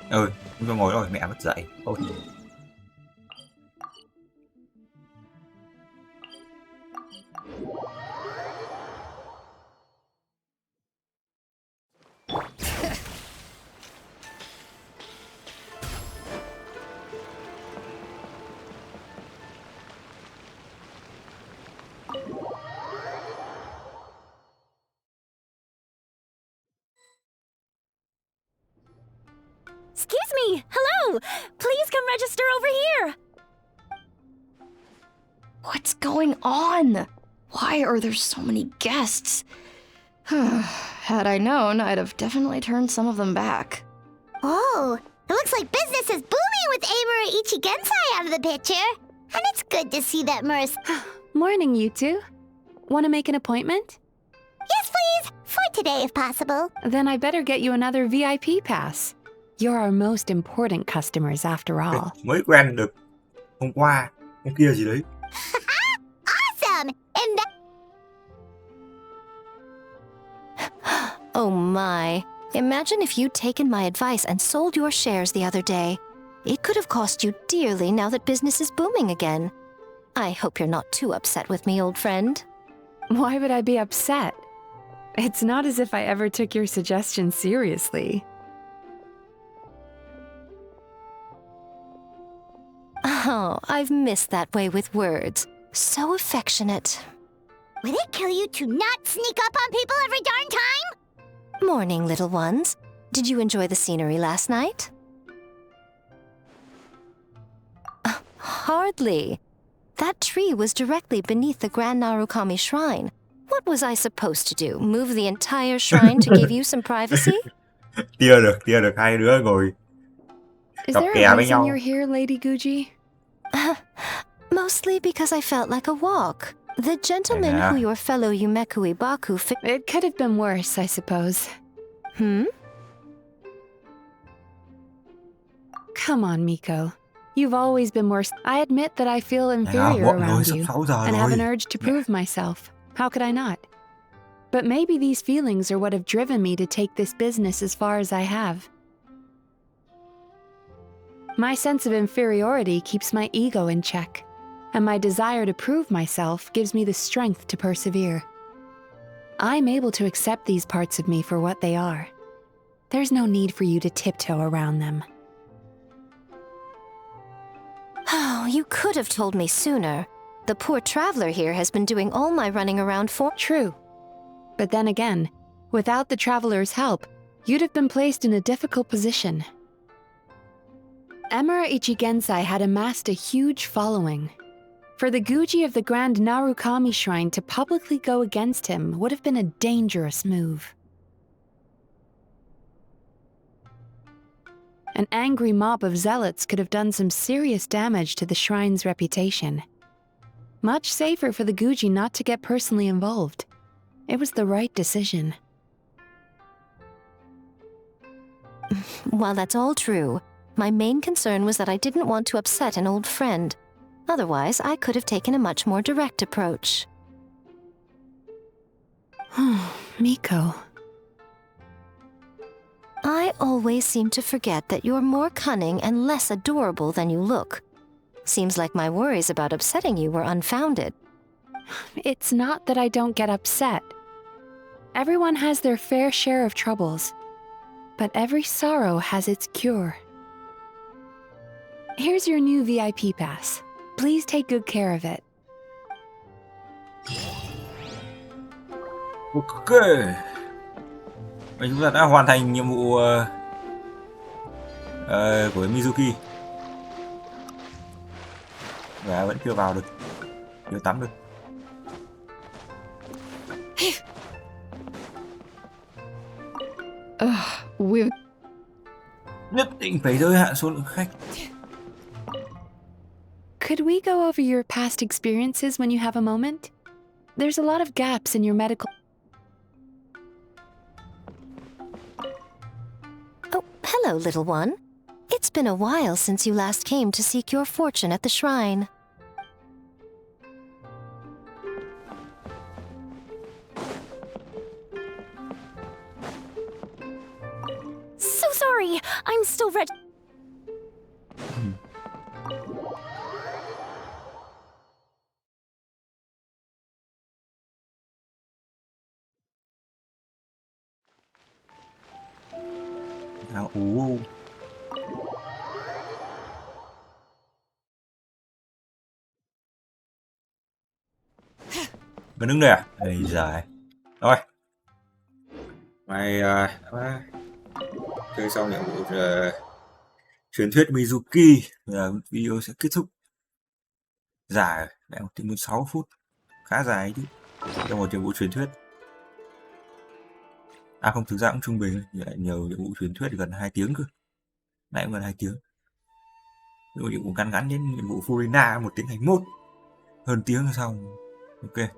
Ừ, không cho ngồi rồi, mẹ mất dậy. Thôi. Excuse me! Hello! Please come register over here! What's going on? Why are there so many guests? Had I known, I'd have definitely turned some of them back. Oh, it looks like business is booming with Amura Ichigensai out of the picture. And it's good to see that Mer's... Morning, you two. Want to make an appointment? Yes, please. For today, if possible. Then I better get you another VIP pass. You're our most important customers after all. Mới quen được hôm qua, hôm kia gì đấy. Awesome! And Oh my. Imagine if you'd taken my advice and sold your shares the other day. It could have cost you dearly now that business is booming again. I hope you're not too upset with me, old friend. Why would I be upset? It's not as if I ever took your suggestion seriously. Oh, I've missed that way with words. So affectionate. would it kill you to not sneak up on people every darn time? Morning, little ones. Did you enjoy the scenery last night? Hardly. That tree was directly beneath the Grand Narukami Shrine. What was I supposed to do? Move the entire shrine to give you some privacy? Tia được hai đứa ngồi Is cặp there kè a với reason nhau. you're here, Lady Guji? Mostly because I felt like a walk. The gentleman who your fellow Yumeku Ibaku It could have been worse, I suppose. Hmm? Come on, Miko. You've always been worse. I admit that I feel inferior muộn rồi, around sắp you 6 giờ and have an rồi. urge to prove myself. How could I not? But maybe these feelings are what have driven me to take this business as far as I have. My sense of inferiority keeps my ego in check, and my desire to prove myself gives me the strength to persevere. I'm able to accept these parts of me for what they are. There's no need for you to tiptoe around them. Oh, you could have told me sooner. The poor traveler here has been doing all my running around for— True. But then again, without the traveler's help, you'd have been placed in a difficult position. Emira Ichigensai had amassed a huge following. For the Guji of the Grand Narukami Shrine to publicly go against him would have been a dangerous move. An angry mob of zealots could have done some serious damage to the shrine's reputation. Much safer for the Guji not to get personally involved. It was the right decision. While that's all true, my main concern was that I didn't want to upset an old friend. Otherwise, I could have taken a much more direct approach. Miko. I always seem to forget that you're more cunning and less adorable than you look. Seems like my worries about upsetting you were unfounded. It's not that I don't get upset. Everyone has their fair share of troubles, but every sorrow has its cure. Here's your new VIP pass. Please take good care of it. Ok. Và chúng ta đã hoàn thành nhiệm vụ của Mizuki. Và vẫn chưa vào được, chưa tắm được. Nhất định phải giới hạn số lượng khách. Could we go over your past experiences when you have a moment? There's a lot of gaps in your medical... Oh, hello, little one. It's been a while since you last came to seek your fortune at the shrine. So sorry. I'm still Vẫn đứng đây à? Ây giời. Rồi. Mày chơi xong nhiệm vụ truyền thuyết Mizuki là video sẽ kết thúc. Dài, lại 1 tiếng 16 phút. Khá dài chứ. Trong một nhiệm vụ truyền thuyết. À không, thực ra cũng trung bình, lại nhiều nhiệm vụ truyền thuyết gần 2 tiếng cơ. Nãy cũng gần 2 tiếng. Nhiệm vụ ngắn ngắn đến nhiệm vụ Furina 1 tiếng 21. Hơn tiếng xong. Ok.